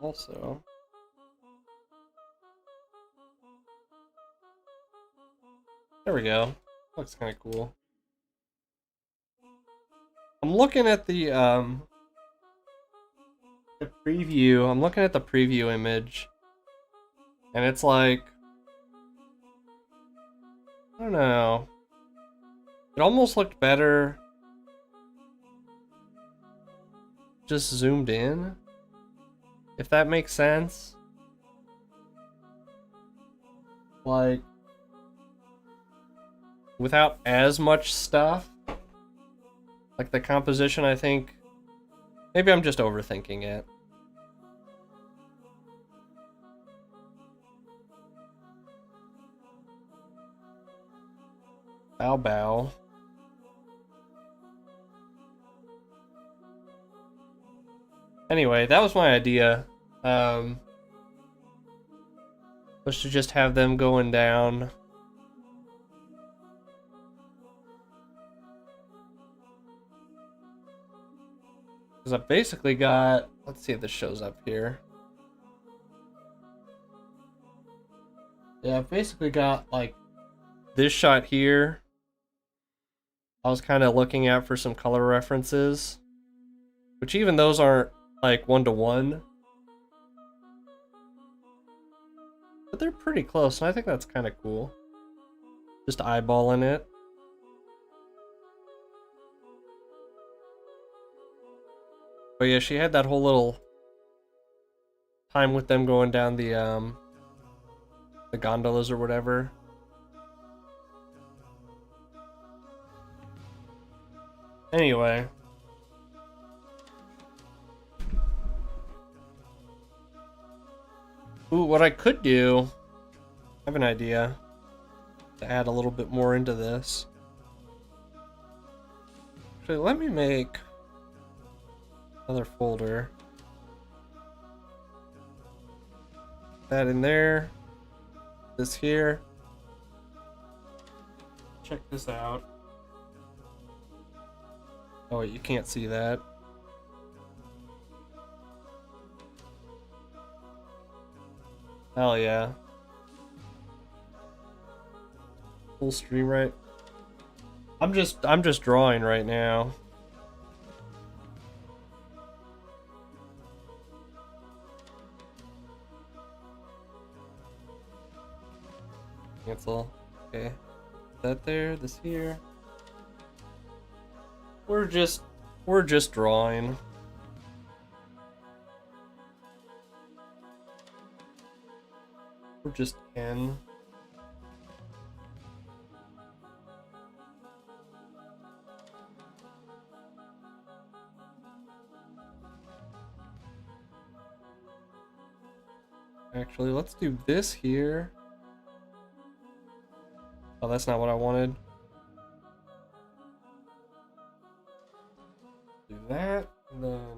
Also, there we go. Looks kind of cool. I'm looking at the preview. I'm looking at the preview image, and it's like, I don't know. It almost looked better just zoomed in, if that makes sense. Like, without as much stuff. Like the composition, I think. Maybe I'm just overthinking it. Bow bow. Anyway, that was my idea. Was to just have them going down. Because I've basically got... Let's see if this shows up here. Yeah, I've basically got, like, this shot here. I was kind of looking at for some color references. Which even those aren't, like, one-to-one. But they're pretty close, and I think that's kind of cool. Just eyeballing it. But yeah, she had that whole little time with them going down the gondolas or whatever. Anyway. Ooh, what I could do, I have an idea to add a little bit more into this. Actually, let me make another folder. That in there. This here. Check this out. Oh wait, you can't see that. Hell yeah. Full stream right. I'm just drawing right now. Cancel. Okay. That there, this here. We're just drawing. We're just in. Actually, let's do this here. Oh, that's not what I wanted. Do that, and then...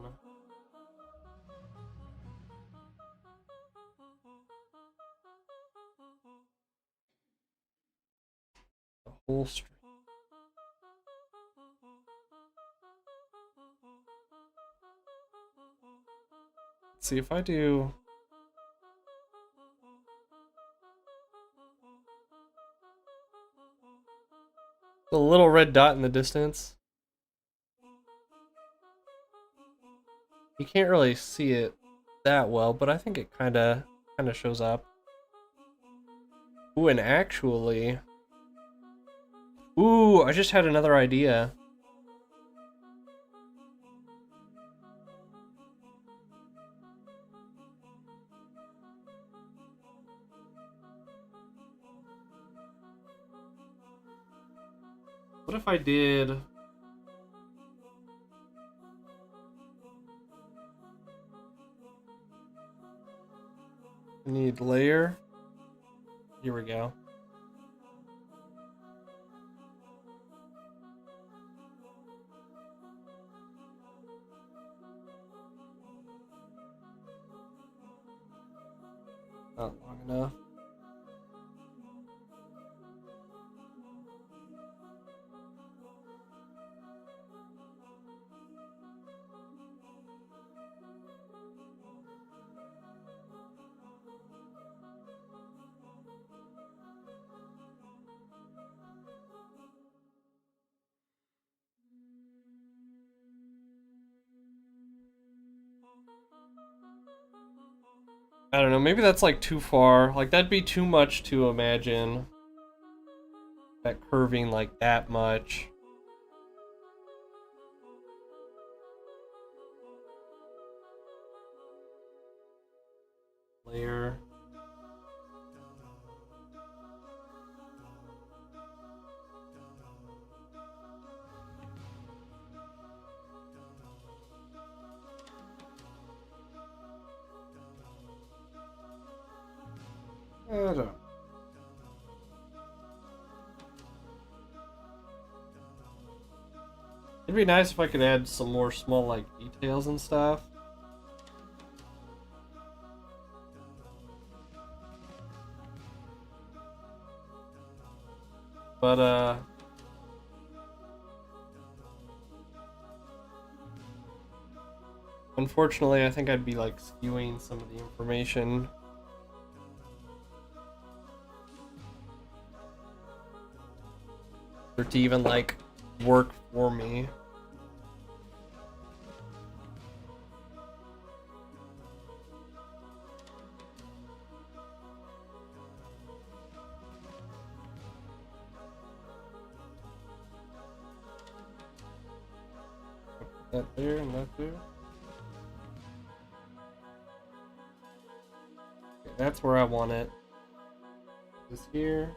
the whole string. Let's see if I do... the little red dot in the distance. You can't really see it that well, but I think it kind of shows up. Ooh, and actually... Ooh, I just had another idea. What if I did... I need layer. Here we go. Not long enough. I don't know, maybe that's like too far. Like that'd be too much to imagine that curving like that much. Layer. I don't know. It'd be nice if I could add some more small like details and stuff. But unfortunately I think I'd be like skewing some of the information. Or to even like work for me. That there and that there. Okay, that's where I want it. This here.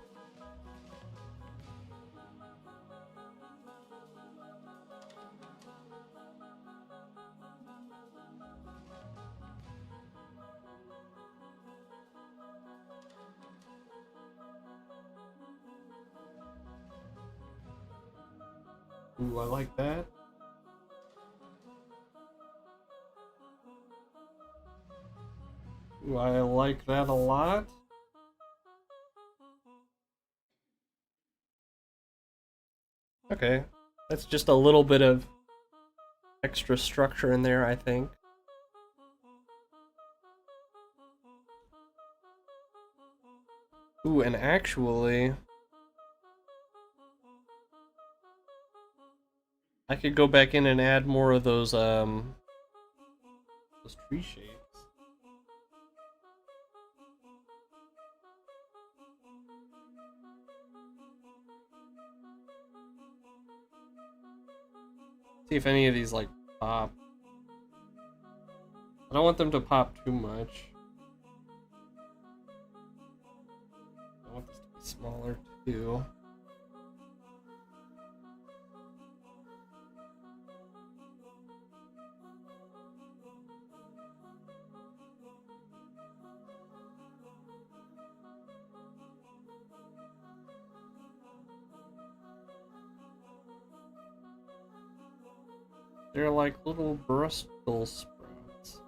Ooh, I like that. Ooh, I like that a lot. Okay, that's just a little bit of extra structure in there, I think. Ooh, and actually, I could go back in and add more of those tree shapes. See if any of these like pop. I don't want them to pop too much. I want this to be smaller too. They're like little Brussels sprouts.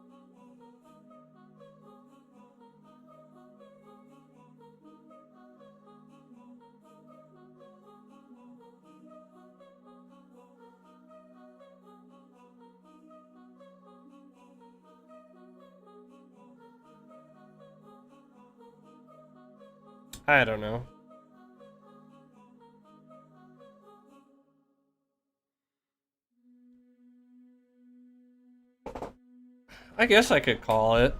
I don't know. I guess I could call it.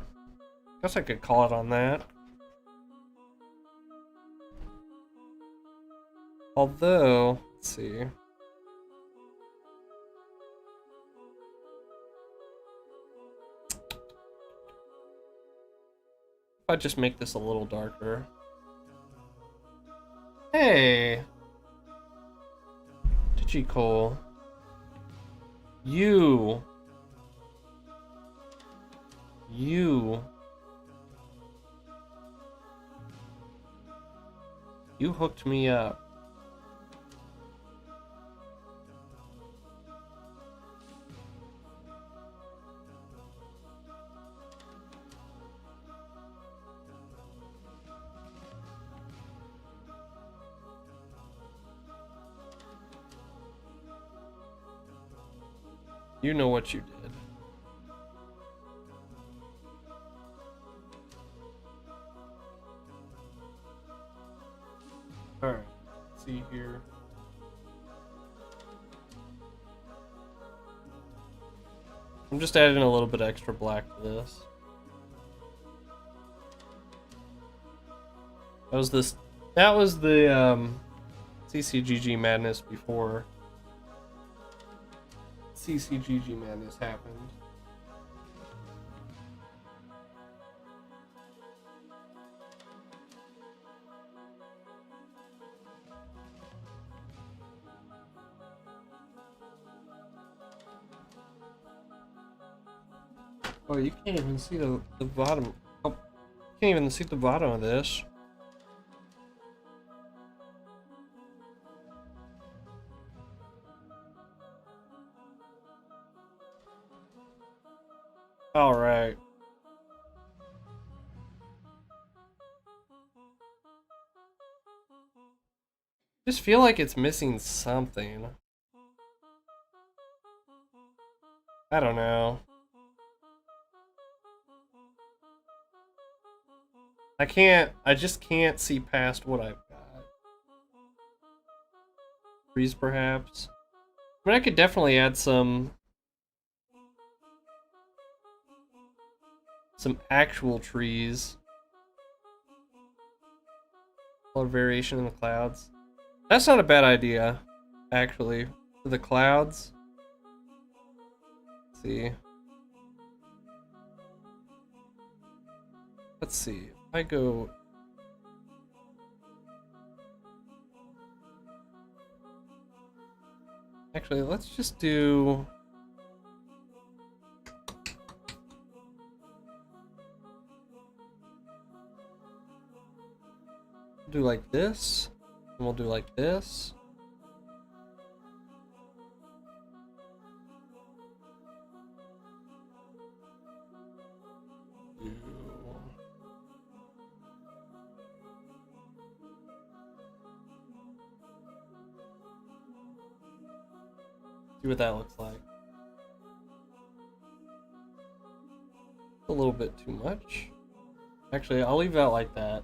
Guess I could call it on that. Although, let's see. If I just make this a little darker. Hey! Digicole. You. You hooked me up. You know what you did. Alright, let's see here. I'm just adding a little bit extra black to this. That was the CCGG madness before CCGG madness happened. Oh, you can't even see the bottom. Oh, you can't even see the bottom of this. All right. Just feel like it's missing something. I don't know. I just can't see past what I've got. Trees, perhaps. I mean, I could definitely add some actual trees. Color variation in the clouds. That's not a bad idea, actually. For the clouds. Let's see. Let's see. If I go. Actually, let's just do. Do like this, and we'll do like this. See what that looks like. A little bit too much. Actually, I'll leave that like that.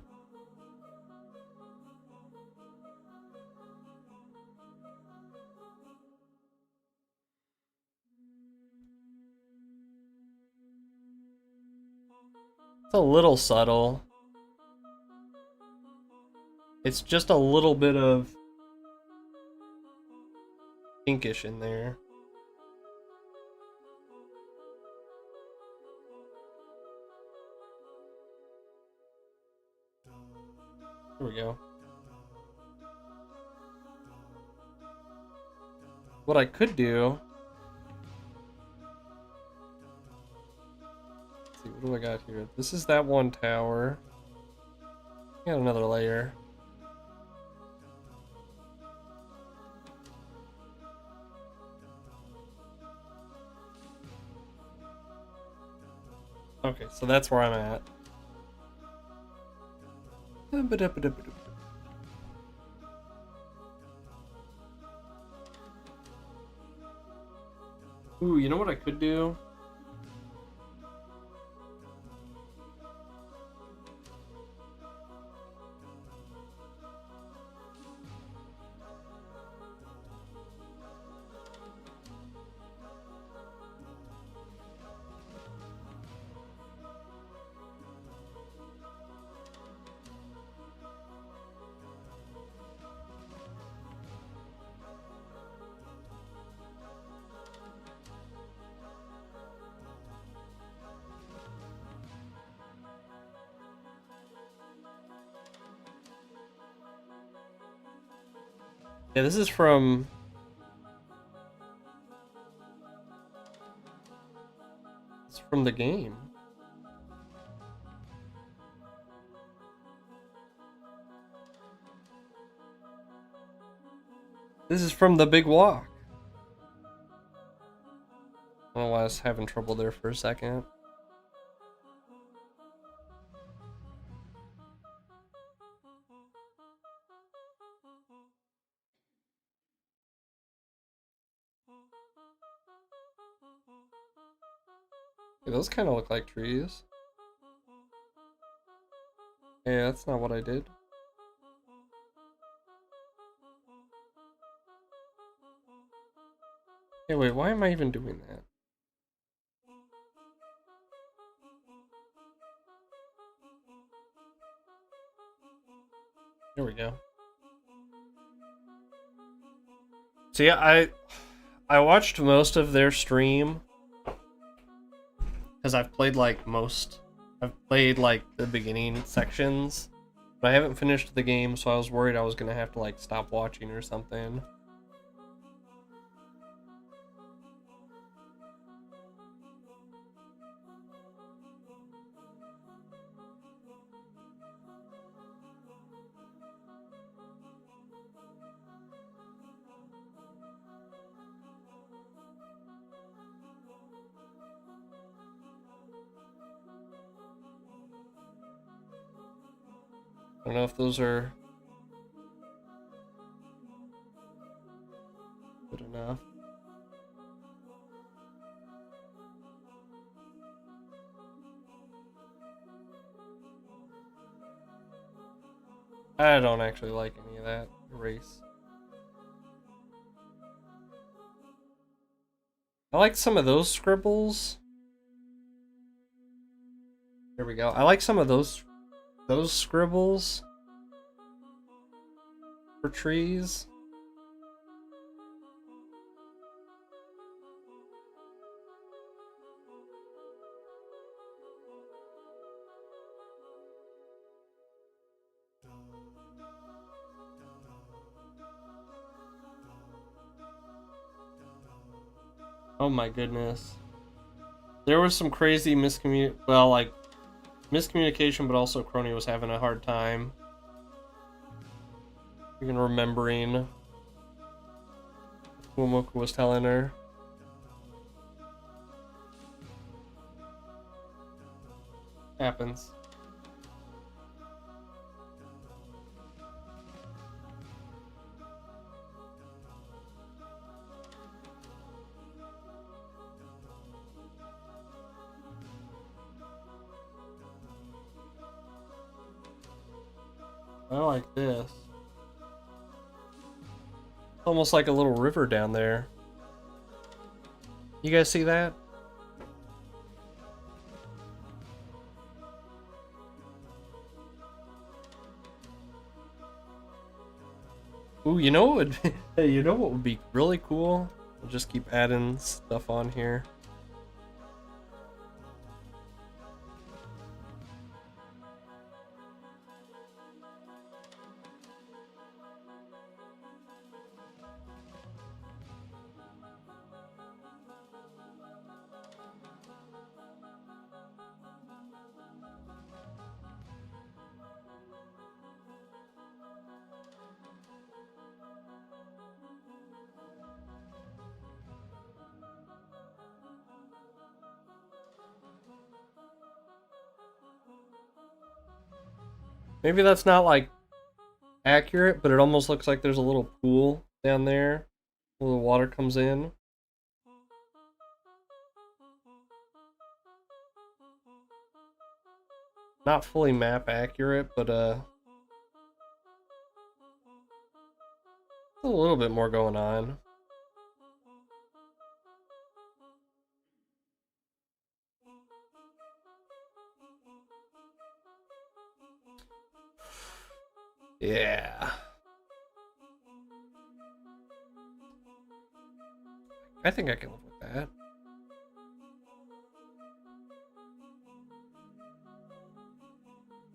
It's a little subtle. It's just a little bit of pinkish in there. There we go. What I could do. Let's see, what do I got here? This is that one tower. Got another layer. Okay, so that's where I'm at. Ooh, you know what I could do? Yeah, this is from... It's from the game. This is from the Big Walk. I don't know why I was having trouble there for a second. Yeah, those kind of look like trees. Yeah, that's not what I did. Hey, wait, why am I even doing that? There we go. So yeah, I watched most of their stream because I've played like the beginning sections, but I haven't finished the game, so I was worried I was gonna have to like stop watching or something. I don't know if those are good enough. I don't actually like any of that. Erase. I like some of those scribbles. Here we go. I like some of those scribbles for trees. Oh my goodness. There was some crazy miscommunication, but also Crony was having a hard time even remembering what Moku was telling her. Happens. I like this. Almost like a little river down there. You guys see that? Ooh, you know what would be, you know what would be really cool? I'll just keep adding stuff on here. Maybe that's not like accurate, but it almost looks like there's a little pool down there where the water comes in. Not fully map accurate, but a little bit more going on. Yeah. I think I can live with that.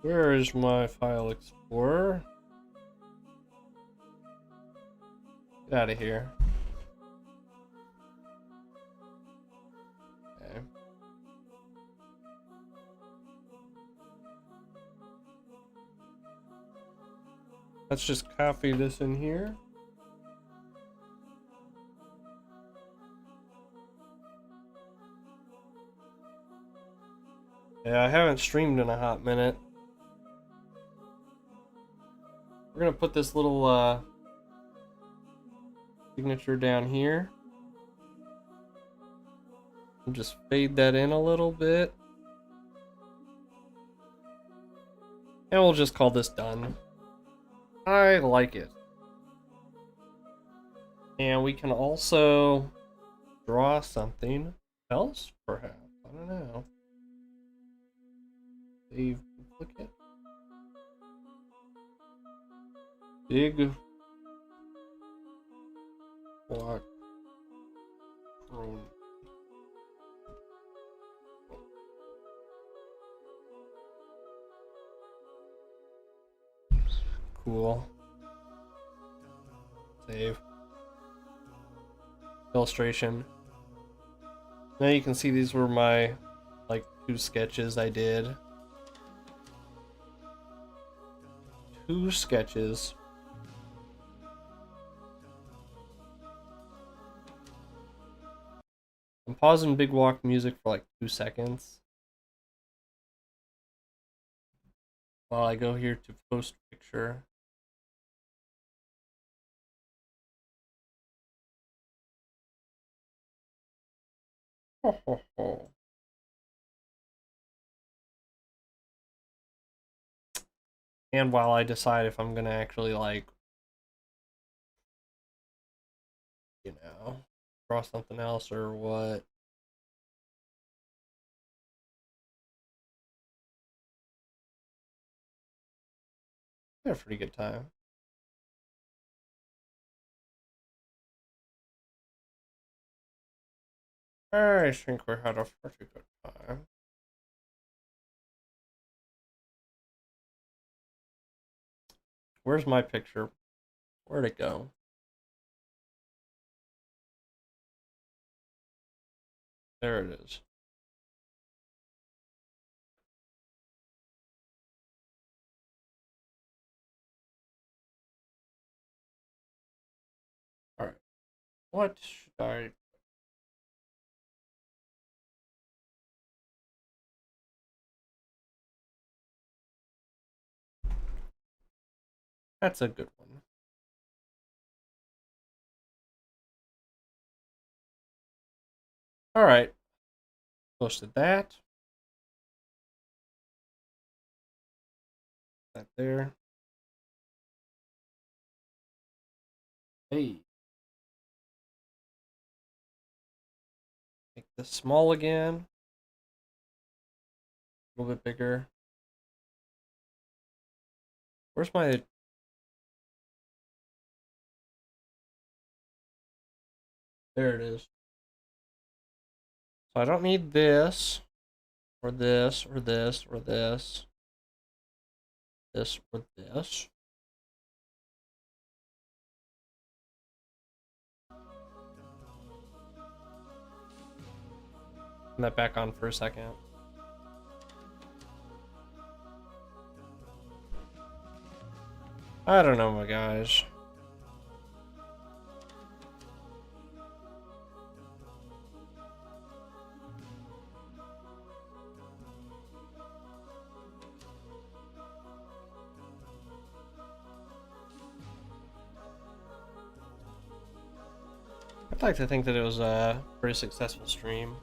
Where is my file explorer? Get out of here. Okay. Let's just copy this in here. Yeah, I haven't streamed in a hot minute. We're gonna put this little signature down here. And just fade that in a little bit. And we'll just call this done. I like it. And we can also draw something else, perhaps. I don't know. Save duplicate. Big block drone. Cool. Save. Illustration. Now you can see these were my like 2 sketches I did. 2 sketches. I'm pausing Big Walk music for like 2 seconds while I go here to post picture. Ho, ho, ho. And while I decide if I'm gonna actually like, you know, draw something else or what. I had a pretty good time. I think we had a pretty good time. Where's my picture? Where'd it go? There it is. Alright. What should I... That's a good one. Alright. Posted that. That there. Hey. Make this small again. A little bit bigger. Where's my... There it is. So I don't need this, or this, or this, or this. This, or this. Turn that back on for a second. I don't know, my guys. I'd like to think that it was a pretty successful stream.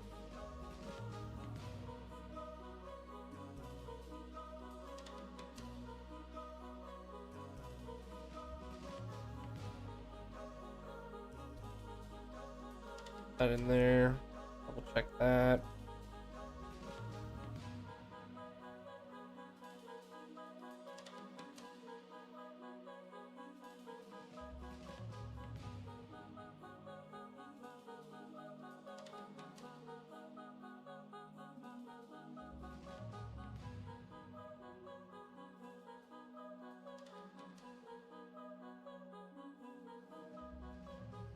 That in there. Double check that.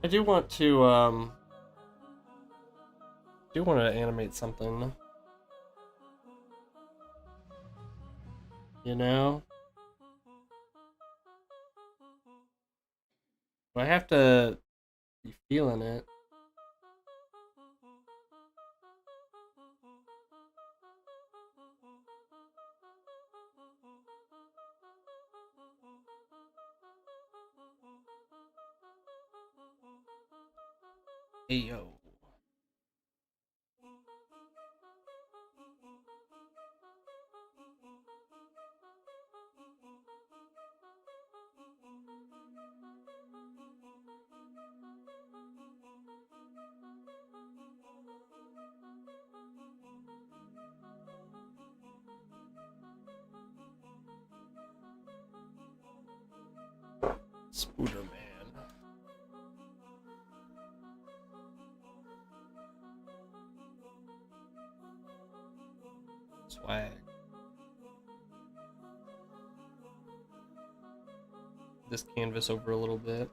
I do want to animate something. You know? But I have to be feeling it. Hey yo. Spooderman. Swag. This canvas over a little bit.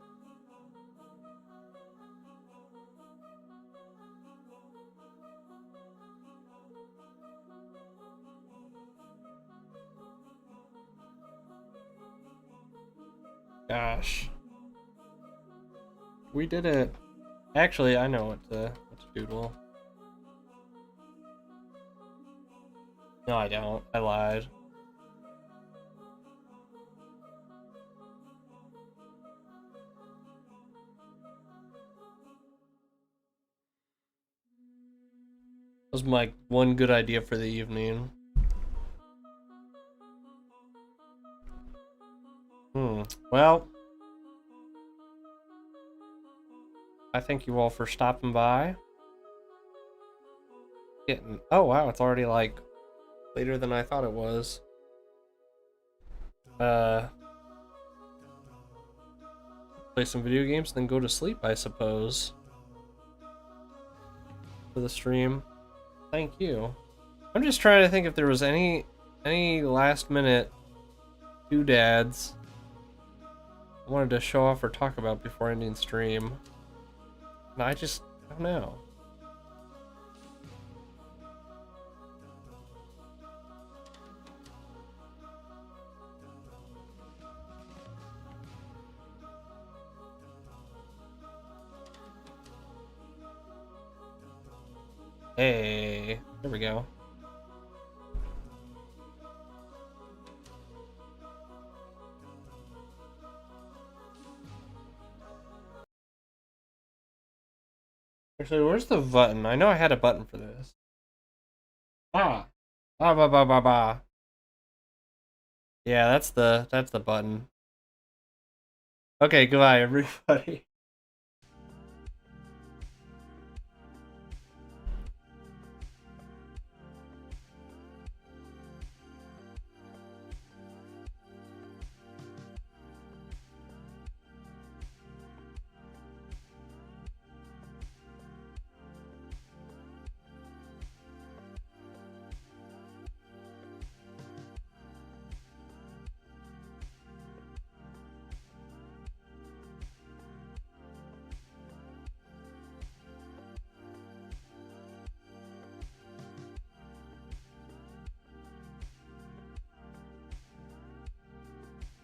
Gosh. We did it. Actually, I know what to doodle. No, I don't. I lied. That was my one good idea for the evening. Well, I thank you all for stopping by. Oh wow, it's already like later than I thought it was. Play some video games, then go to sleep, I suppose. For the stream. Thank you. I'm just trying to think if there was any last minute doodads I wanted to show off or talk about before ending stream. And I don't know. Hey, there we go. Actually, where's the button? I know I had a button for this. Ba ba ba ba ba. Yeah, that's the button. Okay, goodbye everybody.